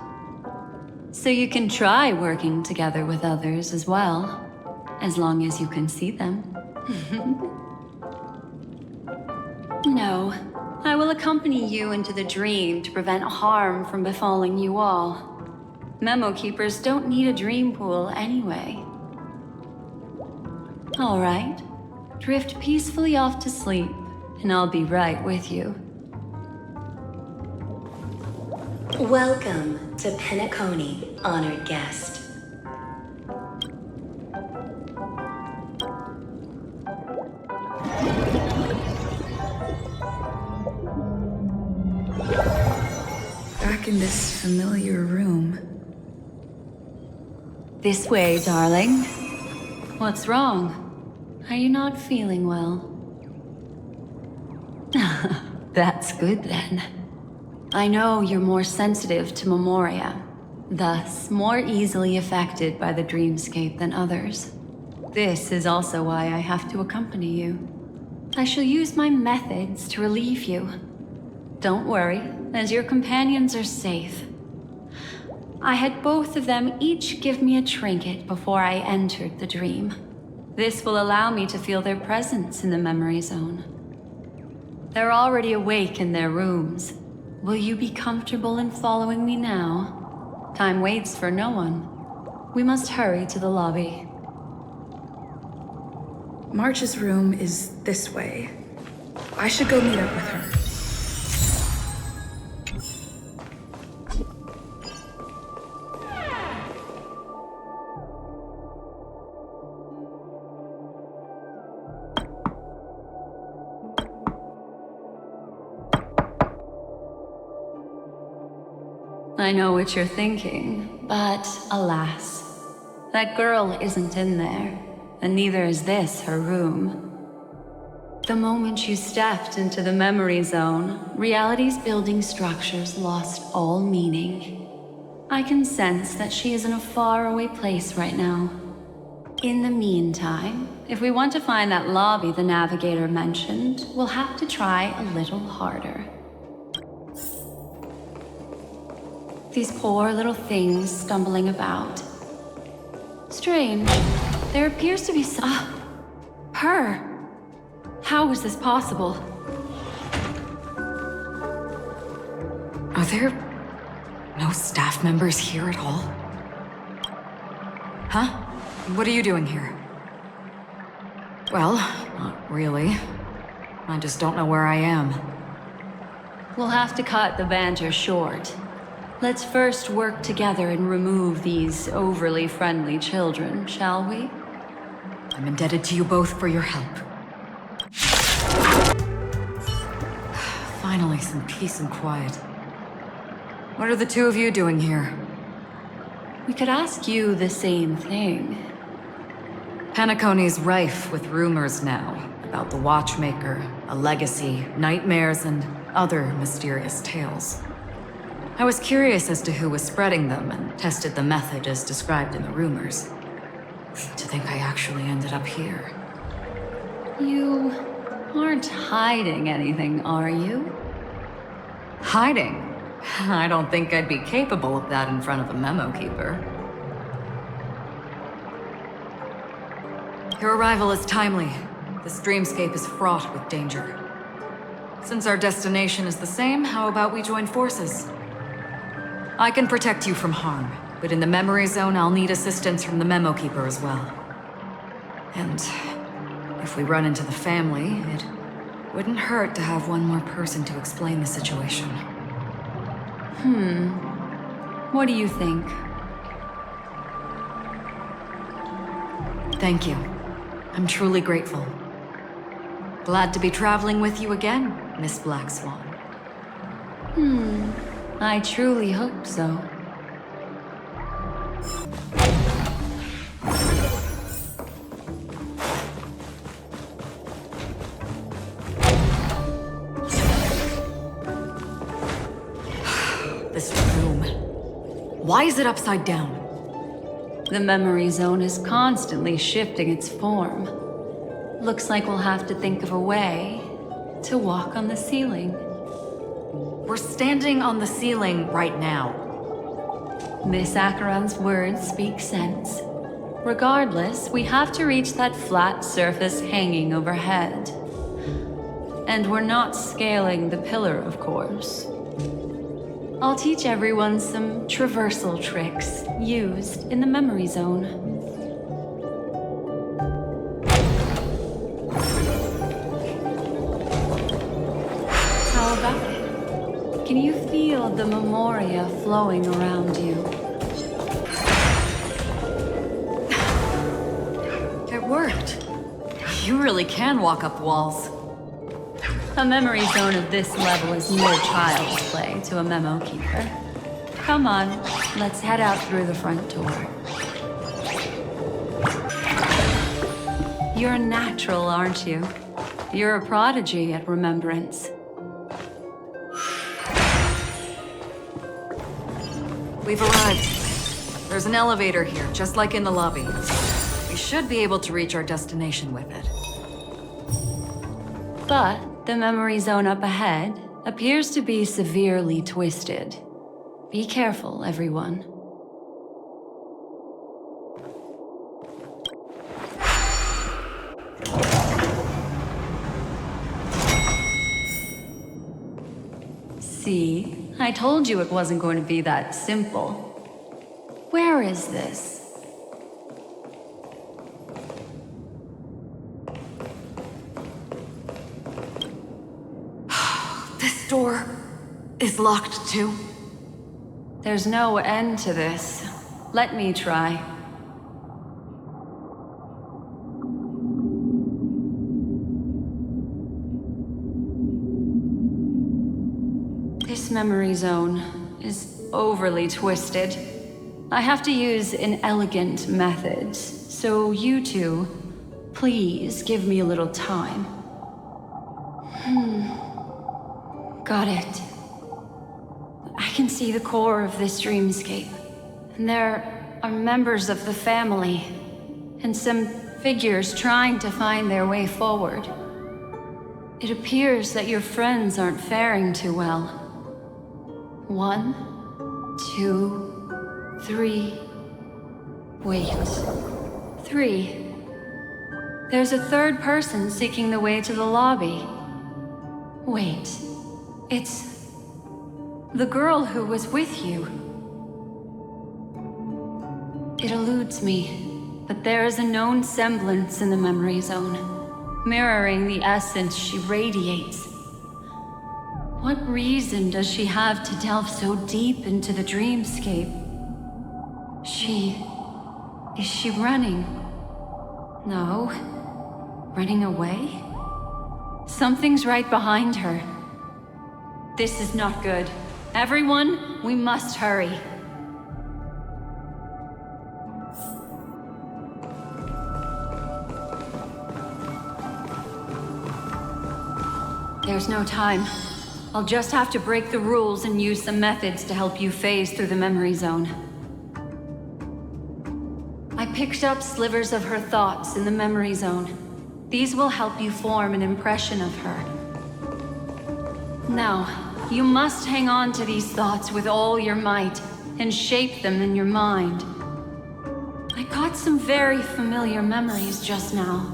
So you can try working together with others as well, as long as you can see them. No, I will accompany you into the dream to prevent harm from befalling you all. Memo keepers don't need a dream pool anyway. All right, drift peacefully off to sleep, and I'll be right with you. Welcome to Penacony, honored guest. Back in this familiar room. This way, darling. What's wrong? Are you not feeling well? That's good then. I know you're more sensitive to Memoria, thus more easily affected by the dreamscape than others. This is also why I have to accompany you. I shall use my methods to relieve you. Don't worry, as your companions are safe. I had both of them each give me a trinket before I entered the dream. This will allow me to feel their presence in the memory zone. They're already awake in their rooms. Will you be comfortable in following me now? Time waits for no one. We must hurry to the lobby. March's room is this way. I should go meet up with her. I know what you're thinking, but alas, that girl isn't in there, and neither is this her room. The moment you stepped into the memory zone, reality's building structures lost all meaning. I can sense that she is in a faraway place right now. In the meantime, if we want to find that lobby the navigator mentioned, we'll have to try a little harder. These poor little things stumbling about. Strange. There appears to be her! How is this possible? Are there no staff members here at all? Huh? What are you doing here? Well, not really. I just don't know where I am. We'll have to cut the banter short. Let's first work together and remove these overly friendly children, shall we? I'm indebted to you both for your help. Finally, some peace and quiet. What are the two of you doing here? We could ask you the same thing. Penacony's rife with rumors now about the Watchmaker, a legacy, nightmares, and other mysterious tales. I was curious as to who was spreading them and tested the method as described in the rumors. To think I actually ended up here. You aren't hiding anything, are you? Hiding? I don't think I'd be capable of that in front of a memo keeper. Your arrival is timely. This dreamscape is fraught with danger. Since our destination is the same, how about we join forces? I can protect you from harm, but in the memory zone, I'll need assistance from the memo keeper as well. And if we run into the family, it wouldn't hurt to have one more person to explain the situation. What do you think? Thank you. I'm truly grateful. Glad to be traveling with you again, Miss Black Swan. I truly hope so. Why is it upside down? The memory zone is constantly shifting its form. Looks like we'll have to think of a way to walk on the ceiling. We're standing on the ceiling right now. Miss Acheron's words speak sense. Regardless, we have to reach that flat surface hanging overhead. And we're not scaling the pillar, of course. I'll teach everyone some traversal tricks used in the memory zone. How about it? Can you feel the memoria flowing around you? It worked. You really can walk up walls. A memory zone of this level is no child's play to a memo keeper. Come on, let's head out through the front door. You're a natural, aren't you? You're a prodigy at remembrance. We've arrived. There's an elevator here, just like in the lobby. We should be able to reach our destination with it. But the memory zone up ahead appears to be severely twisted. Be careful, everyone. See? I told you it wasn't going to be that simple. Where is this? This door is locked too. There's no end to this. Let me try. This memory zone is overly twisted. I have to use an elegant method, so you two, please give me a little time. Got it. I can see the core of this dreamscape. And there are members of the family, and some figures trying to find their way forward. It appears that your friends aren't faring too well. 1, 2, 3. Wait. 3. There's a third person seeking the way to the lobby. Wait. It's the girl who was with you. It eludes me, but there is a known semblance in the memory zone, mirroring the essence she radiates. What reason does she have to delve so deep into the dreamscape? Is she running? No. Running away? Something's right behind her. This is not good. Everyone, we must hurry. There's no time. I'll just have to break the rules and use some methods to help you phase through the memory zone. I picked up slivers of her thoughts in the memory zone. These will help you form an impression of her. Now, you must hang on to these thoughts with all your might and shape them in your mind. I got some very familiar memories just now.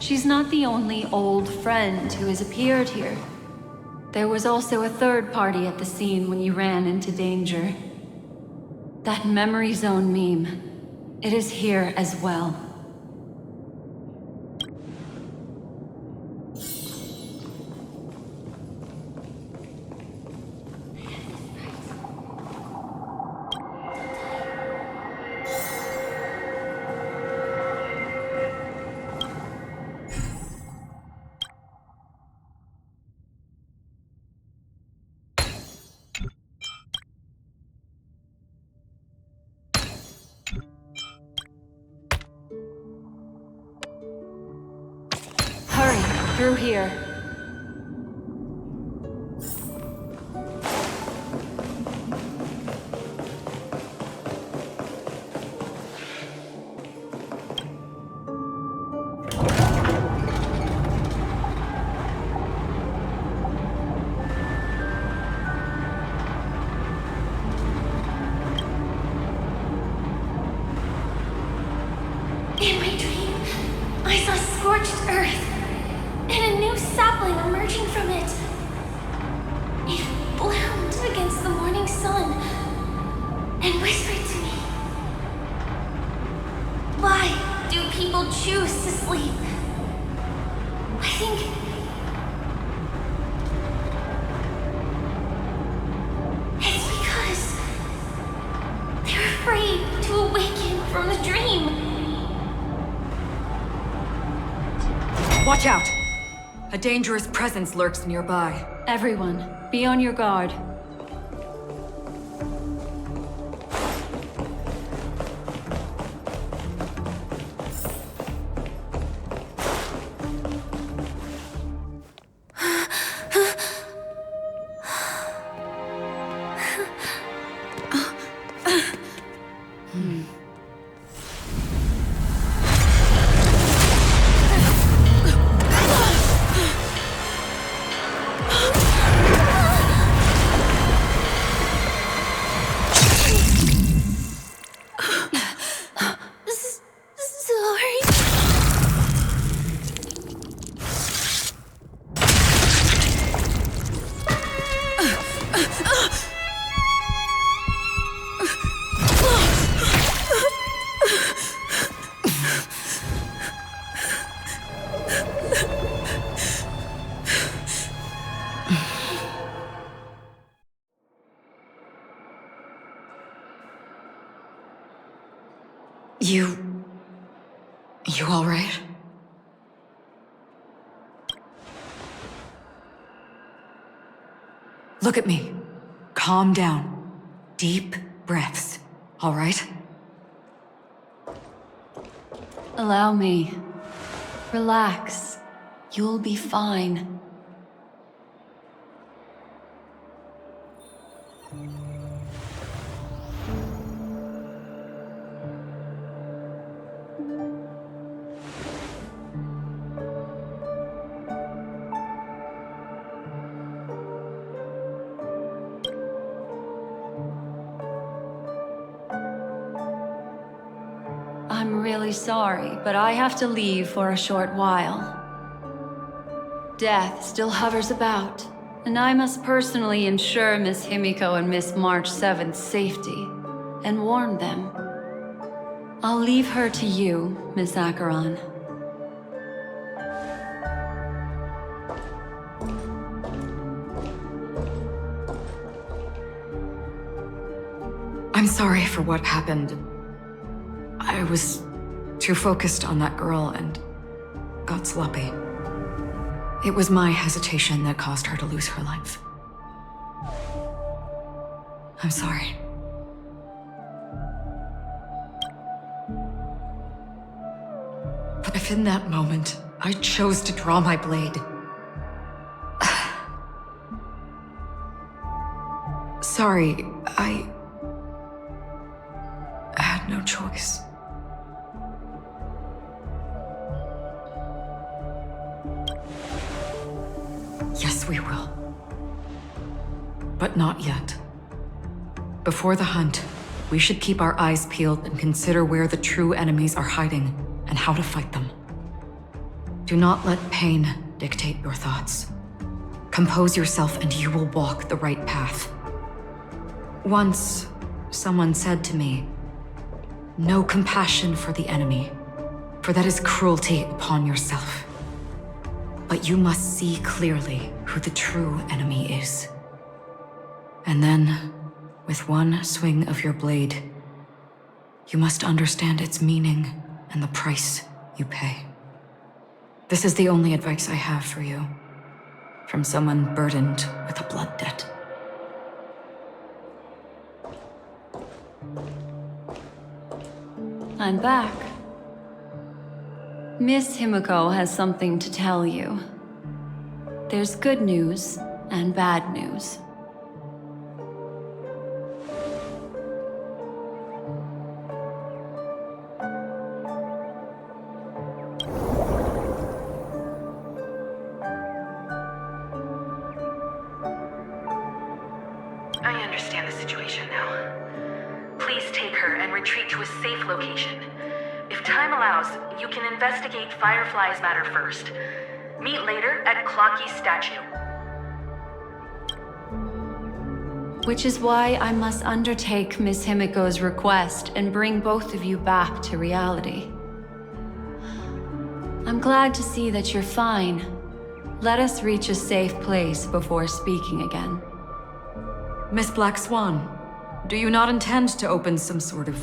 She's not the only old friend who has appeared here. There was also a third party at the scene when you ran into danger. That memory zone meme, it is here as well. Through here. scorched earth, and a new sapling emerging from it. It bloomed against the morning sun and whispered to me. Why do people choose to sleep? I think it's because they're afraid to awaken from the dream. Watch out! A dangerous presence lurks nearby. Everyone, be on your guard. You all right? Look at me. Calm down. Deep breaths, all right? Allow me. Relax. You'll be fine. I'm really sorry, but I have to leave for a short while. Death still hovers about, and I must personally ensure Miss Himiko and Miss March 7th's safety, and warn them. I'll leave her to you, Miss Acheron. I'm sorry for what happened. I was too focused on that girl and got sloppy. It was my hesitation that caused her to lose her life. I'm sorry. But if in that moment I chose to draw my blade, sorry, I had no choice. Yes, we will. But not yet. Before the hunt, we should keep our eyes peeled and consider where the true enemies are hiding and how to fight them. Do not let pain dictate your thoughts. Compose yourself and you will walk the right path. Once, someone said to me, "No compassion for the enemy, for that is cruelty upon yourself. But you must see clearly who the true enemy is. And then, with one swing of your blade, you must understand its meaning and the price you pay." This is the only advice I have for you, from someone burdened with a blood debt. I'm back. Miss Himiko has something to tell you. There's good news and bad news. I understand the situation now. Please take her and retreat to a safe location. If time allows, you can investigate Firefly's matter first. Meet later at Clocky's statue. Which is why I must undertake Miss Himiko's request and bring both of you back to reality. I'm glad to see that you're fine. Let us reach a safe place before speaking again. Miss Black Swan, do you not intend to open some sort of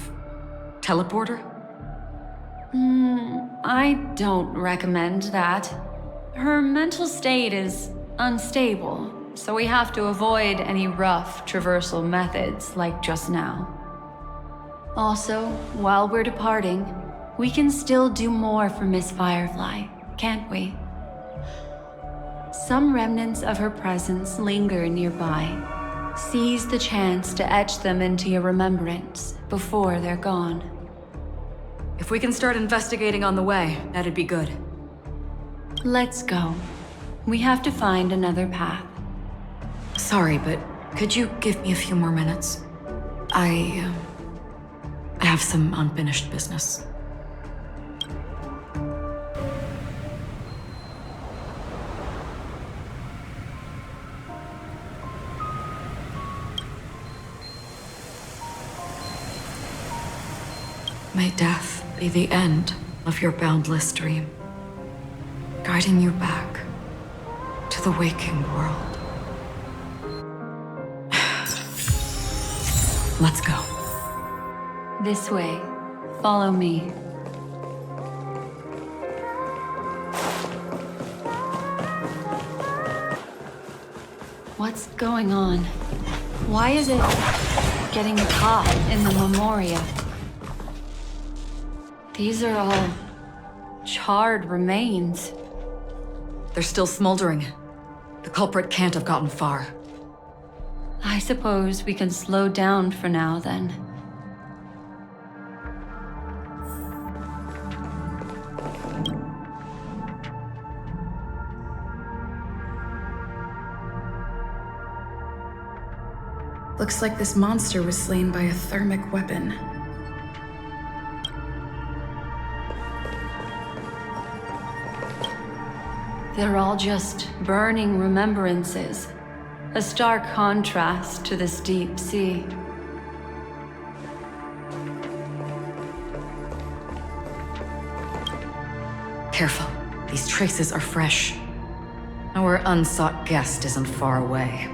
teleporter? I don't recommend that. Her mental state is unstable, so we have to avoid any rough traversal methods like just now. Also, while we're departing, we can still do more for Miss Firefly, can't we? Some remnants of her presence linger nearby. Seize the chance to etch them into your remembrance before they're gone. If we can start investigating on the way, that'd be good. Let's go. We have to find another path. Sorry, but could you give me a few more minutes? I have some unfinished business. May death be the end of your boundless dream, guiding you back to the waking world. Let's go. This way. Follow me. What's going on? Why is it getting caught in the Memoria? These are all charred remains. They're still smoldering. The culprit can't have gotten far. I suppose we can slow down for now, then. Looks like this monster was slain by a thermic weapon. They're all just burning remembrances. A stark contrast to this deep sea. Careful. These traces are fresh. Our unsought guest isn't far away.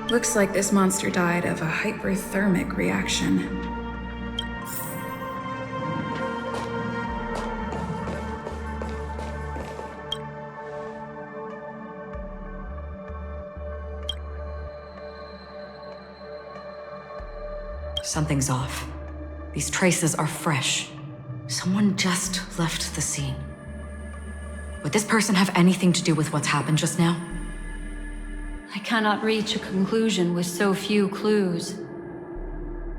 Looks like this monster died of a hyperthermic reaction. Something's off. These traces are fresh. Someone just left the scene. Would this person have anything to do with what's happened just now? I cannot reach a conclusion with so few clues.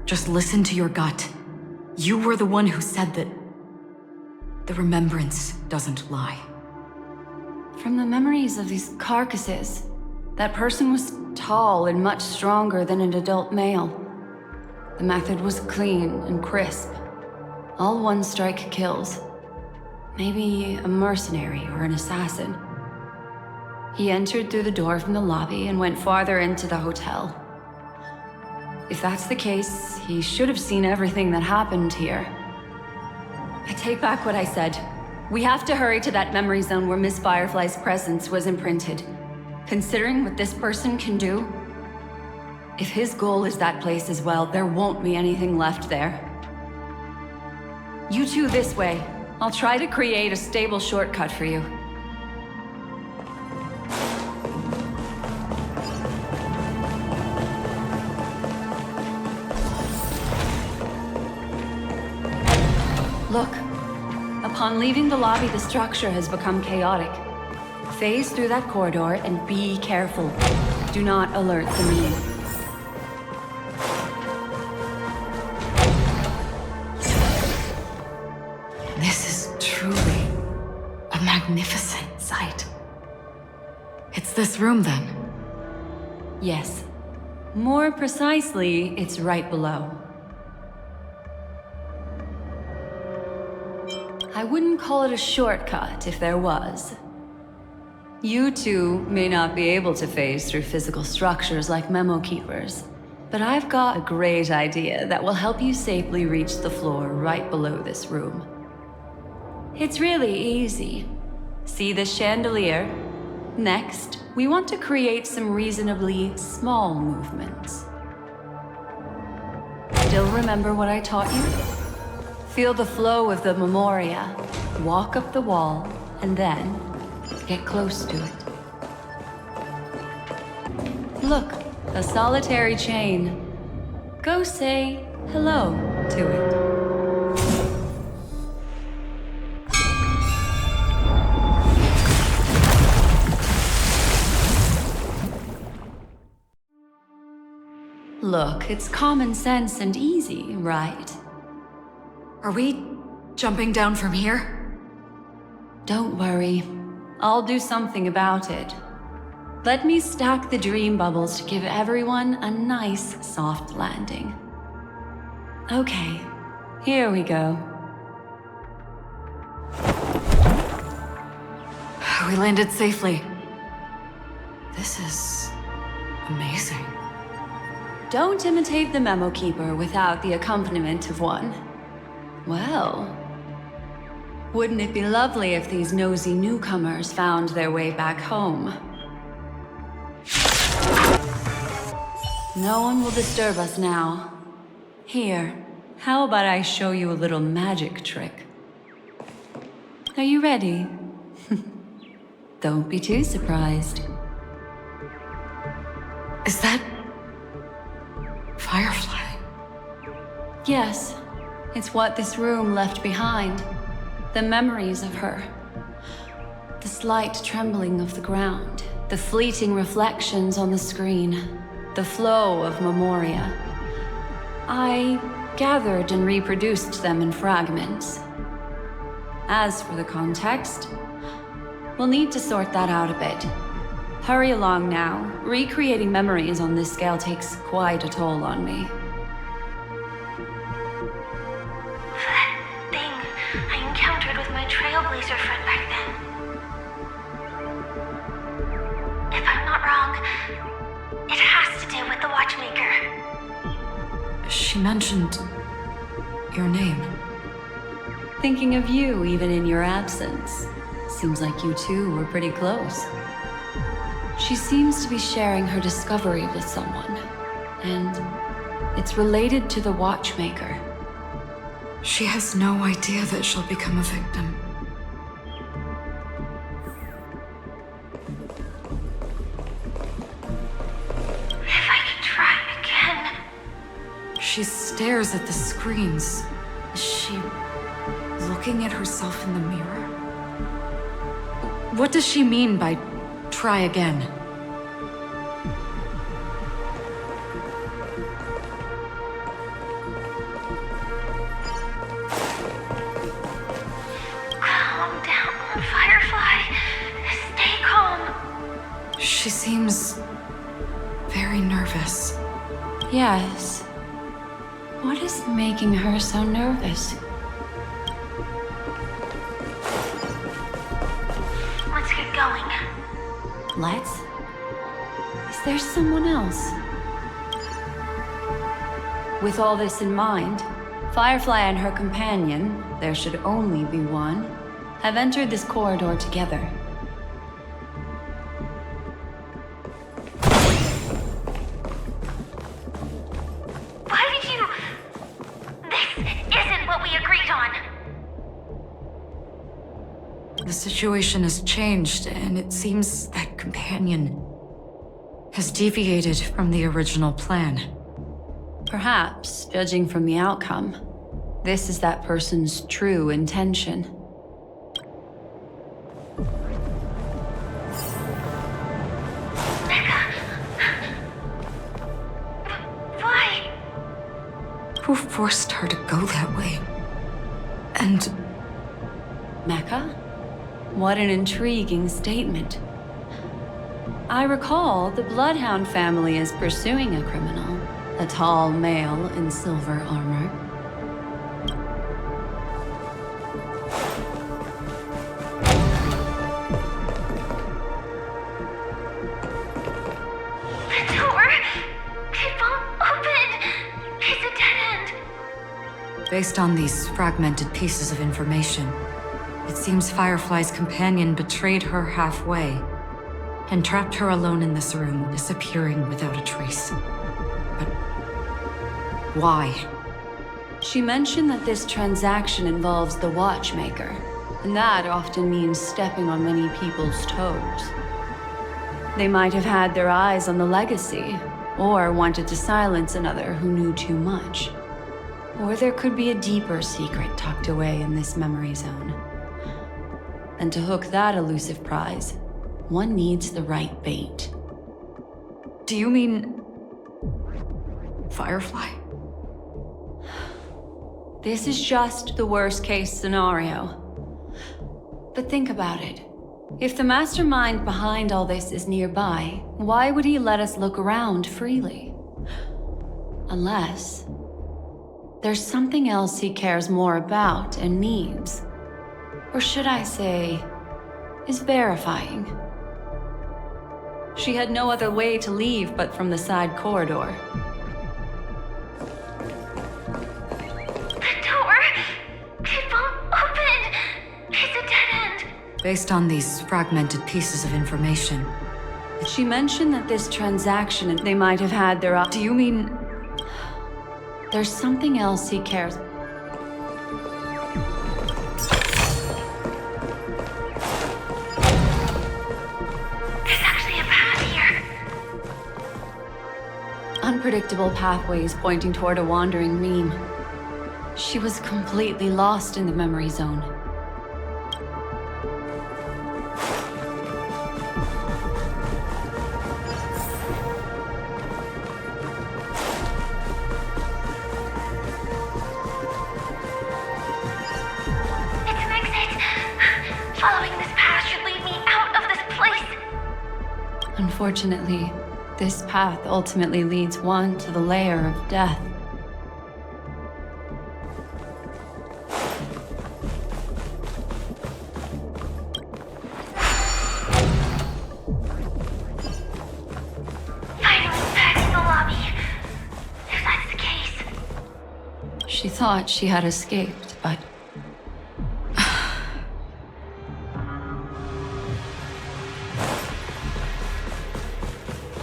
Just listen to your gut. You were the one who said that the remembrance doesn't lie. From the memories of these carcasses, that person was tall and much stronger than an adult male. The method was clean and crisp. All one-strike kills. Maybe a mercenary or an assassin. He entered through the door from the lobby and went farther into the hotel. If that's the case, he should have seen everything that happened here. I take back what I said. We have to hurry to that memory zone where Miss Firefly's presence was imprinted. Considering what this person can do, if his goal is that place as well, there won't be anything left there. You two this way. I'll try to create a stable shortcut for you. Look. Upon leaving the lobby, the structure has become chaotic. Phase through that corridor and be careful. Do not alert the meeting. This is truly Excellent sight. It's this room, then. Yes. More precisely, it's right below. I wouldn't call it a shortcut if there was. You two may not be able to phase through physical structures like memo keepers, but I've got a great idea that will help you safely reach the floor right below this room. It's really easy. See this chandelier? Next, we want to create some reasonably small movements. Still remember what I taught you? Feel the flow of the memoria, walk up the wall, and then get close to it. Look, a solitary chain. Go say hello to it. Look, it's common sense and easy, right? Are we jumping down from here? Don't worry. I'll do something about it. Let me stack the dream bubbles to give everyone a nice, soft landing. Okay, here we go. We landed safely. This is amazing. Don't imitate the memo keeper without the accompaniment of one. Well, wouldn't it be lovely if these nosy newcomers found their way back home? No one will disturb us now. Here, how about I show you a little magic trick? Are you ready? Don't be too surprised. Is that Firefly? Yes, it's what this room left behind. The memories of her. The slight trembling of the ground. The fleeting reflections on the screen. The flow of memoria. I gathered and reproduced them in fragments. As for the context, we'll need to sort that out a bit. Hurry along now. Recreating memories on this scale takes quite a toll on me. That thing I encountered with my Trailblazer friend back then. If I'm not wrong, it has to do with the Watchmaker. She mentioned your name. Thinking of you even in your absence. Seems like you two were pretty close. She seems to be sharing her discovery with someone, and it's related to the Watchmaker. She has no idea that she'll become a victim. If I could try again. She stares at the screens. Is she looking at herself in the mirror? What does she mean by try again? Calm down, Firefly. Stay calm. She seems very nervous. Yes. What is making her so nervous? Let's get going. Let's? Is there someone else? With all this in mind, Firefly and her companion, there should only be one, have entered this corridor together. Why did you... This isn't what we agreed on. The situation has changed, and it seems that companion has deviated from the original plan. Perhaps, judging from the outcome, this is that person's true intention. Why? Who forced her to go that way? And Mecca? What an intriguing statement. I recall the Bloodhound family is pursuing a criminal, a tall male in silver armor. The door! It won't open! It's a dead end! Based on these fragmented pieces of information, it seems Firefly's companion betrayed her halfway and trapped her alone in this room, disappearing without a trace. But why? She mentioned that this transaction involves the Watchmaker, and that often means stepping on many people's toes. They might have had their eyes on the legacy, or wanted to silence another who knew too much. Or there could be a deeper secret tucked away in this memory zone. And to hook that elusive prize, one needs the right bait. Do you mean Firefly? This is just the worst-case scenario. But think about it. If the mastermind behind all this is nearby, why would he let us look around freely? Unless there's something else he cares more about and needs. Or should I say, is verifying. She had no other way to leave but from the side corridor. The door! It won't open! It's a dead end! Based on these fragmented pieces of information, She mentioned that this transaction, they might have had their... do you mean There's something else he cares... Unpredictable pathways pointing toward a wandering Reem. She was completely lost in the memory zone. It's an exit! Following this path should lead me out of this place! Unfortunately, this path ultimately leads one to the lair of death. Finally back in the lobby. If that's the case. She thought she had escaped, but...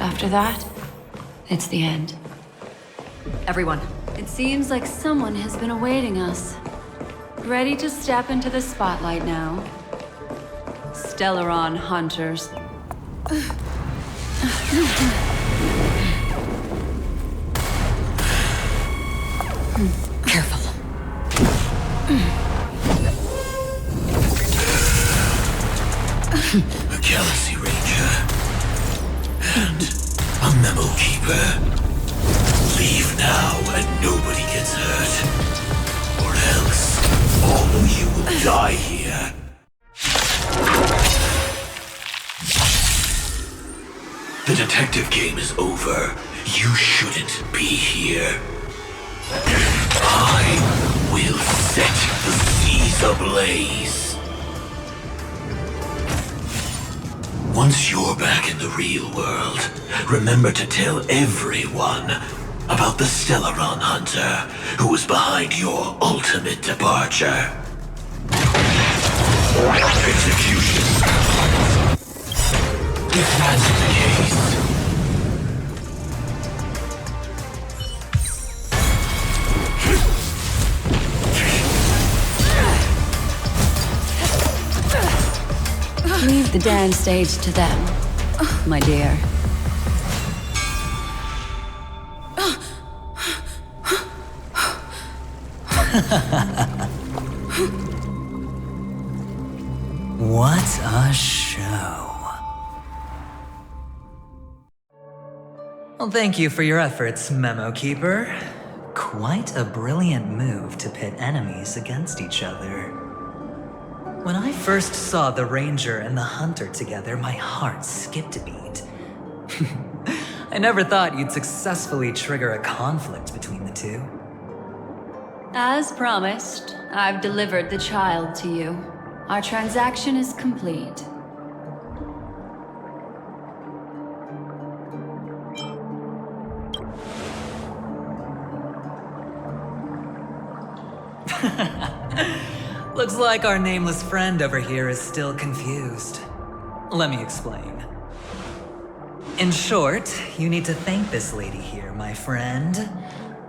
After that, it's the end. everyone? It seems like someone has been awaiting us. Ready to step into the spotlight now. Stellaron hunters. Careful. A Galaxy Ranger. And a Memo Keeper. Leave now and nobody gets hurt. Or else, all of you will die here. The detective game is over. You shouldn't be here. I will set the seas ablaze. Once you're back in the real world, remember to tell everyone about the Stellaron Hunter who was behind your ultimate departure. Execution. If that's the case, Leave the dance stage to them, my dear. What a show. Well, thank you for your efforts, Memo Keeper. Quite a brilliant move to pit enemies against each other. When I first saw the ranger and the hunter together, my heart skipped a beat. I never thought you'd successfully trigger a conflict between the two. As promised, I've delivered the child to you. Our transaction is complete. Looks like our nameless friend over here is still confused. Let me explain. In short, you need to thank this lady here, my friend.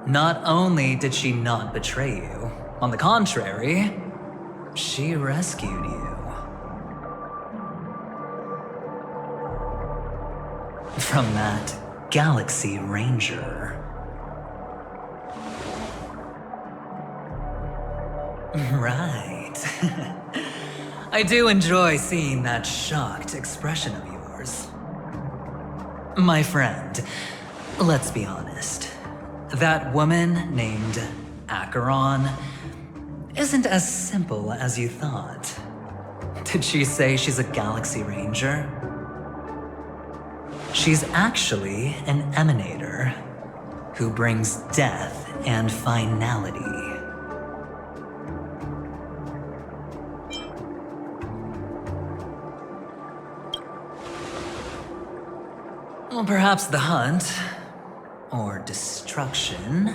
Not only did she not betray you, on the contrary, she rescued you. From that Galaxy Ranger. Right. I do enjoy seeing that shocked expression of yours. My friend, let's be honest. That woman named Acheron isn't as simple as you thought. Did she say she's a Galaxy Ranger? She's actually an emanator who brings death and finality. Well, perhaps the hunt, or destruction,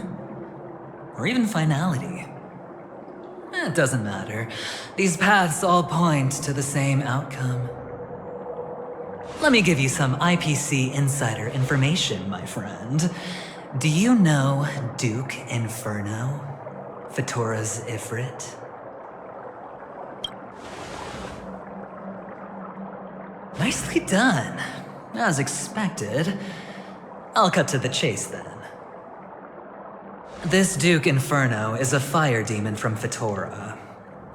or even finality. It doesn't matter. These paths all point to the same outcome. Let me give you some IPC insider information, my friend. Do you know Duke Inferno? Fatora's Ifrit? Nicely done. As expected. I'll cut to the chase then. This Duke Inferno is a fire demon from Fatora.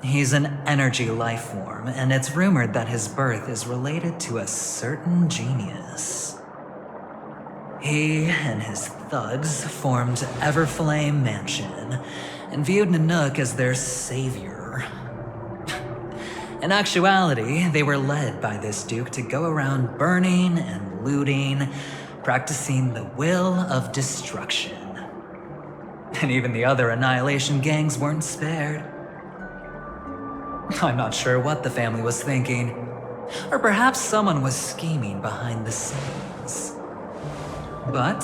He's an energy life form, and it's rumored that his birth is related to a certain genius. He and his thugs formed Everflame Mansion and viewed Nanook as their savior. In actuality, they were led by this Duke to go around burning and looting, practicing the will of destruction. And even the other Annihilation gangs weren't spared. I'm not sure what the family was thinking, or perhaps someone was scheming behind the scenes. But,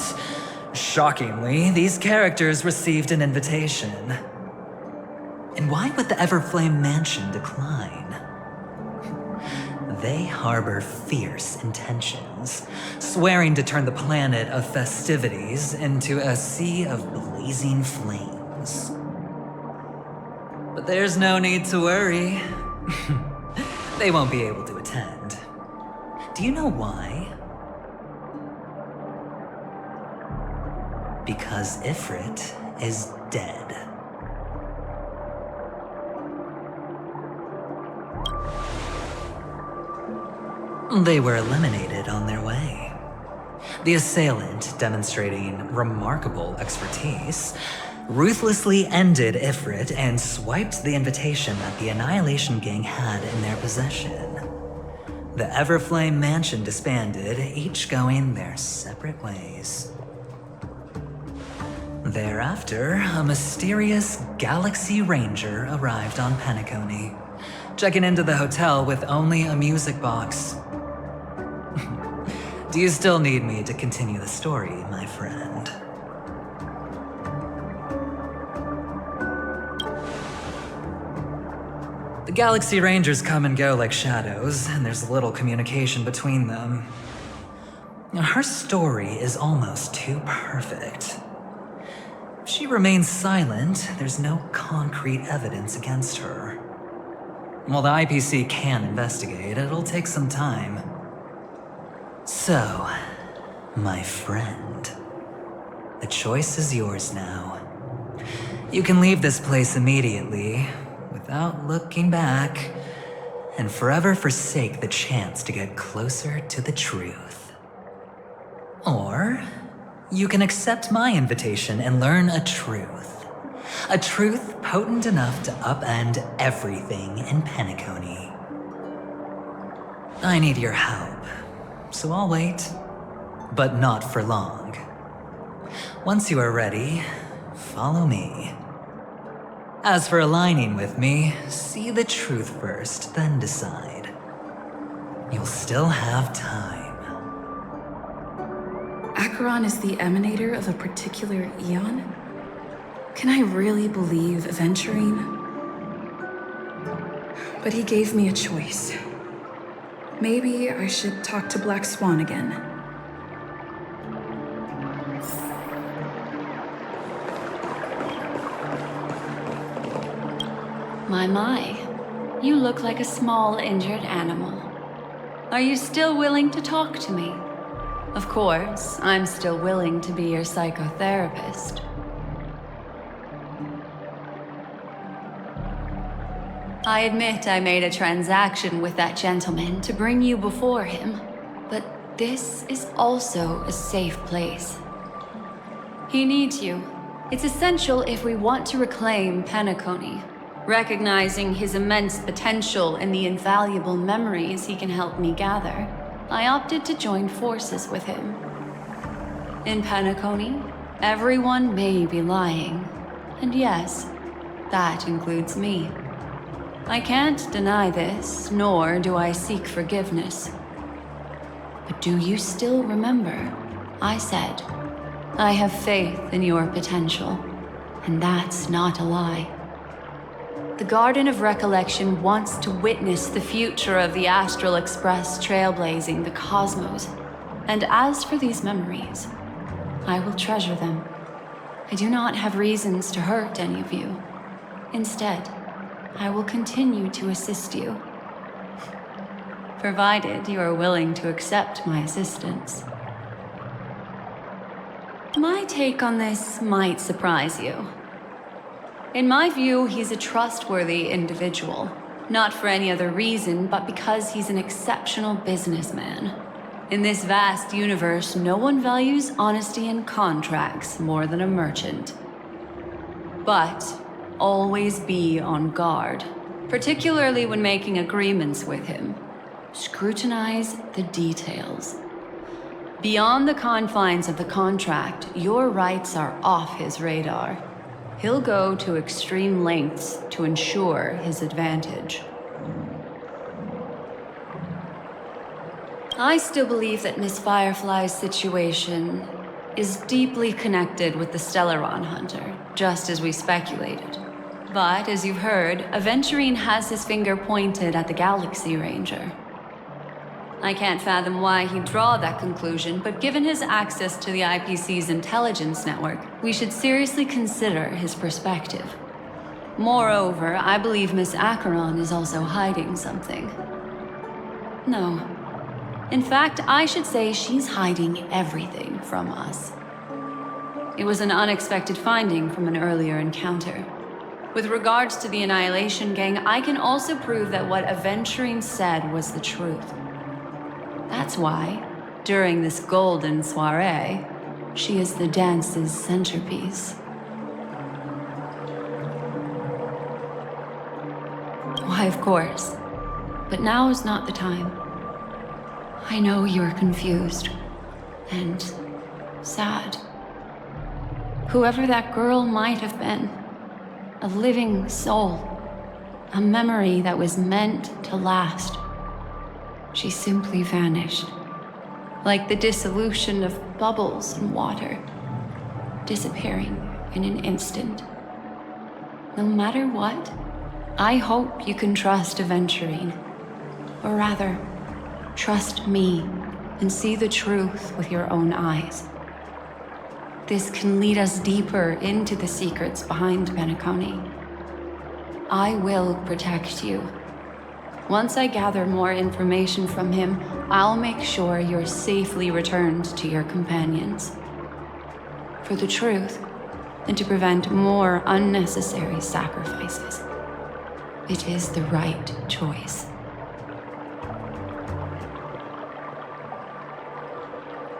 shockingly, these characters received an invitation. And why would the Everflame Mansion decline? They harbor fierce intentions, swearing to turn the planet of festivities into a sea of blazing flames. But there's no need to worry. They won't be able to attend. Do you know why? Because Ifrit is dead. They were eliminated on their way. The assailant, demonstrating remarkable expertise, ruthlessly ended Ifrit and swiped the invitation that the Annihilation Gang had in their possession. The Everflame Mansion disbanded, each going their separate ways. Thereafter, a mysterious Galaxy Ranger arrived on Penacony, checking into the hotel with only a music box. Do you still need me to continue the story, my friend? The Galaxy Rangers come and go like shadows, and there's little communication between them. Her story is almost too perfect. If she remains silent, there's no concrete evidence against her. While the IPC can investigate, it'll take some time. So, my friend, the choice is yours now. You can leave this place immediately, without looking back, and forever forsake the chance to get closer to the truth. Or, you can accept my invitation and learn a truth. A truth potent enough to upend everything in Penacony. I need your help, so I'll wait. But not for long. Once you are ready, follow me. As for aligning with me, see the truth first, then decide. You'll still have time. Acheron is the emanator of a particular eon? Can I really believe Aventurine? But he gave me a choice. Maybe I should talk to Black Swan again. My. You look like a small, injured animal. Are you still willing to talk to me? Of course, I'm still willing to be your psychotherapist. I admit I made a transaction with that gentleman to bring you before him, but this is also a safe place. He needs you. It's essential if we want to reclaim Penacony. Recognizing his immense potential and the invaluable memories he can help me gather, I opted to join forces with him. In Penacony, everyone may be lying, and yes, that includes me. I can't deny this, nor do I seek forgiveness. But do you still remember? I said, I have faith in your potential, and that's not a lie. The Garden of Recollection wants to witness the future of the Astral Express trailblazing the cosmos. And as for these memories, I will treasure them. I do not have reasons to hurt any of you. Instead, I will continue to assist you. Provided you are willing to accept my assistance. My take on this might surprise you. In my view, he's a trustworthy individual. Not for any other reason, but because he's an exceptional businessman. In this vast universe, no one values honesty in contracts more than a merchant. But always be on guard, particularly when making agreements with him. Scrutinize the details. Beyond the confines of the contract, your rights are off his radar. He'll go to extreme lengths to ensure his advantage. I still believe that Miss Firefly's situation is deeply connected with the Stellaron Hunter, just as we speculated. But, as you've heard, Aventurine has his finger pointed at the Galaxy Ranger. I can't fathom why he'd draw that conclusion, but given his access to the IPC's intelligence network, we should seriously consider his perspective. Moreover, I believe Miss Acheron is also hiding something. No. In fact, I should say she's hiding everything from us. It was an unexpected finding from an earlier encounter. With regards to the Annihilation Gang, I can also prove that what Aventurine said was the truth. That's why, during this golden soiree, she is the dance's centerpiece. Why, of course. But now is not the time. I know you're confused and sad. Whoever that girl might have been, a living soul, a memory that was meant to last. She simply vanished, like the dissolution of bubbles in water, disappearing in an instant. No matter what, I hope you can trust Aventurine. Or rather, trust me and see the truth with your own eyes. This can lead us deeper into the secrets behind Penacony. I will protect you. Once I gather more information from him, I'll make sure you're safely returned to your companions. For the truth, and to prevent more unnecessary sacrifices. It is the right choice.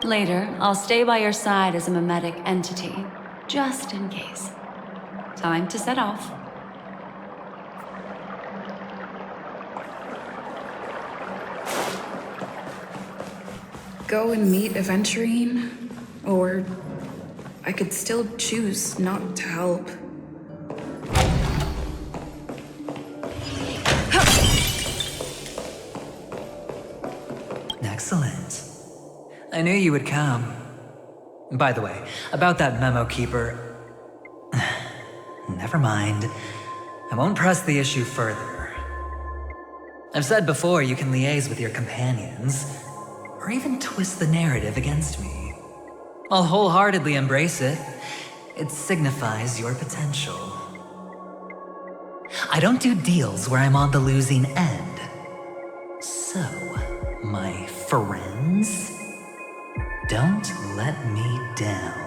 Later, I'll stay by your side as a mimetic entity, just in case. Time to set off. Go and meet Aventurine? Or I could still choose not to help. Excellent. I knew you would come. By the way, about that memo keeper... Never mind. I won't press the issue further. I've said before you can liaise with your companions, or even twist the narrative against me. I'll wholeheartedly embrace it. It signifies your potential. I don't do deals where I'm on the losing end. So, my friends, don't let me down.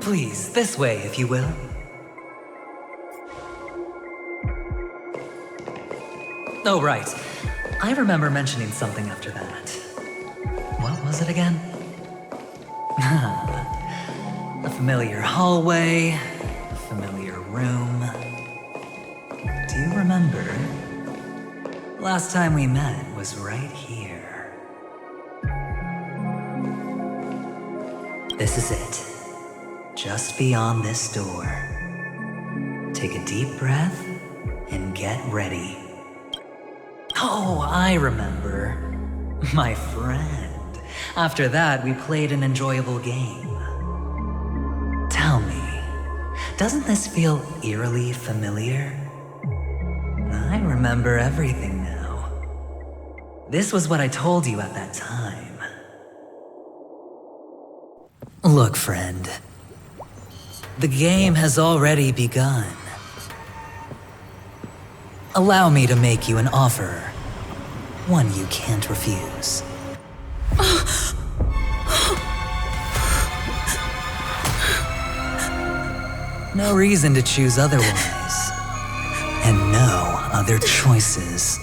Please, this way, if you will. Oh, right. I remember mentioning something after that. What was it again? A familiar hallway, a familiar room. Do you remember? Last time we met was right here. This is it. Just beyond this door. Take a deep breath and get ready. Oh, I remember. My friend. After that, we played an enjoyable game. Tell me, doesn't this feel eerily familiar? I remember everything now. This was what I told you at that time. Look, friend. The game has already begun. Allow me to make you an offer. One you can't refuse. No reason to choose otherwise. And no other choices.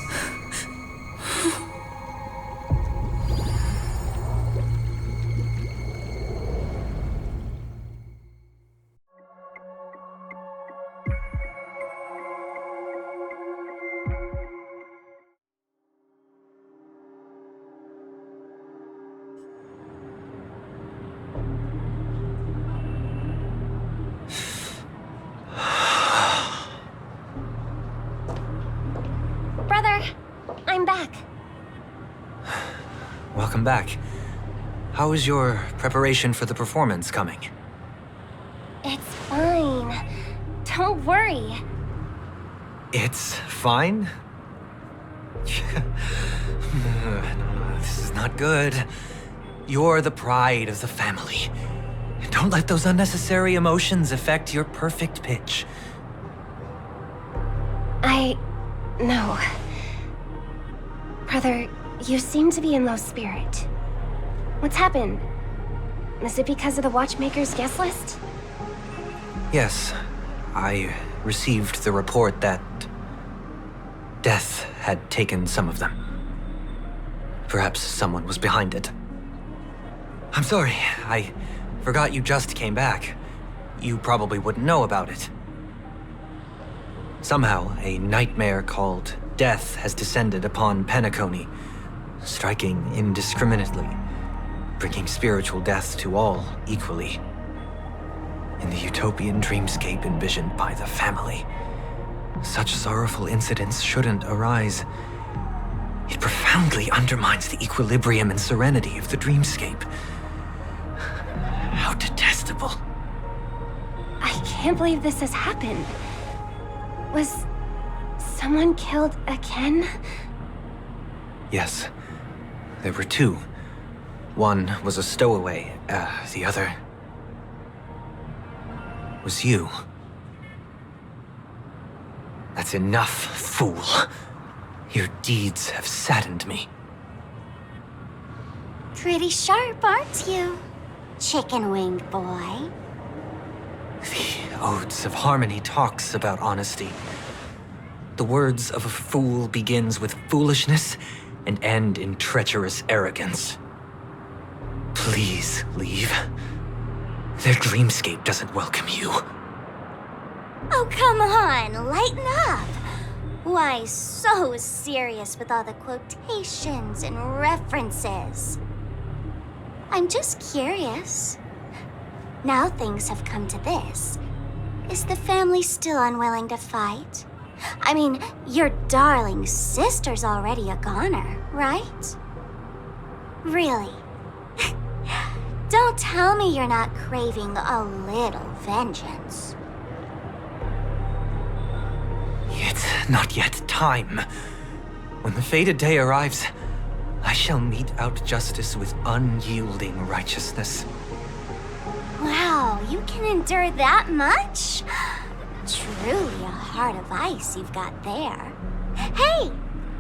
Brother, I'm back. Welcome back. How is your preparation for the performance coming? It's fine. Don't worry. It's fine? No, this is not good. You're the pride of the family. Don't let those unnecessary emotions affect your perfect pitch. No. Brother, you seem to be in low spirit. What's happened? Is it because of the Watchmaker's guest list? Yes, I received the report that death had taken some of them. Perhaps someone was behind it. I'm sorry, I forgot you just came back. You probably wouldn't know about it. Somehow, a nightmare called Death has descended upon Penacony, striking indiscriminately, bringing spiritual death to all equally. In the utopian dreamscape envisioned by the family, such sorrowful incidents shouldn't arise. It profoundly undermines the equilibrium and serenity of the dreamscape. How detestable. I can't believe this has happened. Was someone killed again? Yes, there were two. One was a stowaway, the other was you. That's enough, fool. Your deeds have saddened me. Pretty sharp, aren't you, chicken-winged boy? The Odes of Harmony talks about honesty. The words of a fool begins with foolishness and end in treacherous arrogance. Please leave. Their dreamscape doesn't welcome you. Oh, come on, lighten up. Why so serious with all the quotations and references? I'm just curious. Now things have come to this. Is the family still unwilling to fight? I mean, your darling sister's already a goner, right? Really? Don't tell me you're not craving a little vengeance. It's not yet time. When the fated day arrives, I shall mete out justice with unyielding righteousness. Wow, you can endure that much? Truly a heart of ice you've got there. Hey,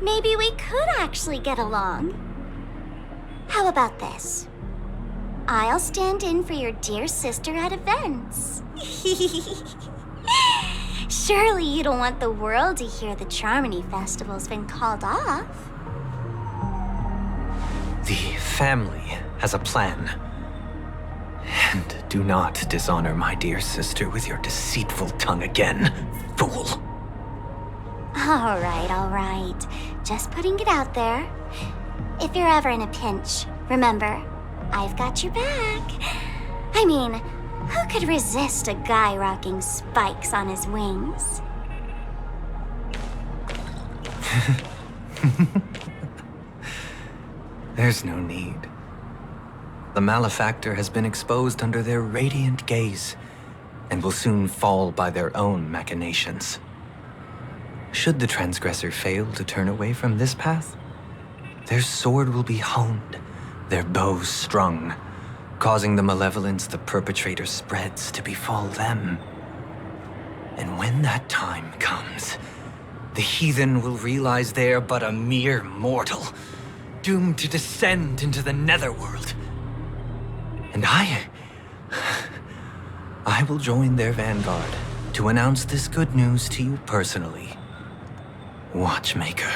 maybe we could actually get along. How about this? I'll stand in for your dear sister at events. Surely you don't want the world to hear the Charmony Festival's been called off. The family has a plan. And do not dishonor my dear sister with your deceitful tongue again, fool. All right. Just putting it out there. If you're ever in a pinch, remember, I've got your back. I mean, who could resist a guy rocking spikes on his wings? There's no need. The malefactor has been exposed under their radiant gaze, and will soon fall by their own machinations. Should the transgressor fail to turn away from this path, their sword will be honed, their bow strung, causing the malevolence the perpetrator spreads to befall them. And when that time comes, the heathen will realize they're but a mere mortal, doomed to descend into the netherworld. And I will join their vanguard to announce this good news to you personally, Watchmaker.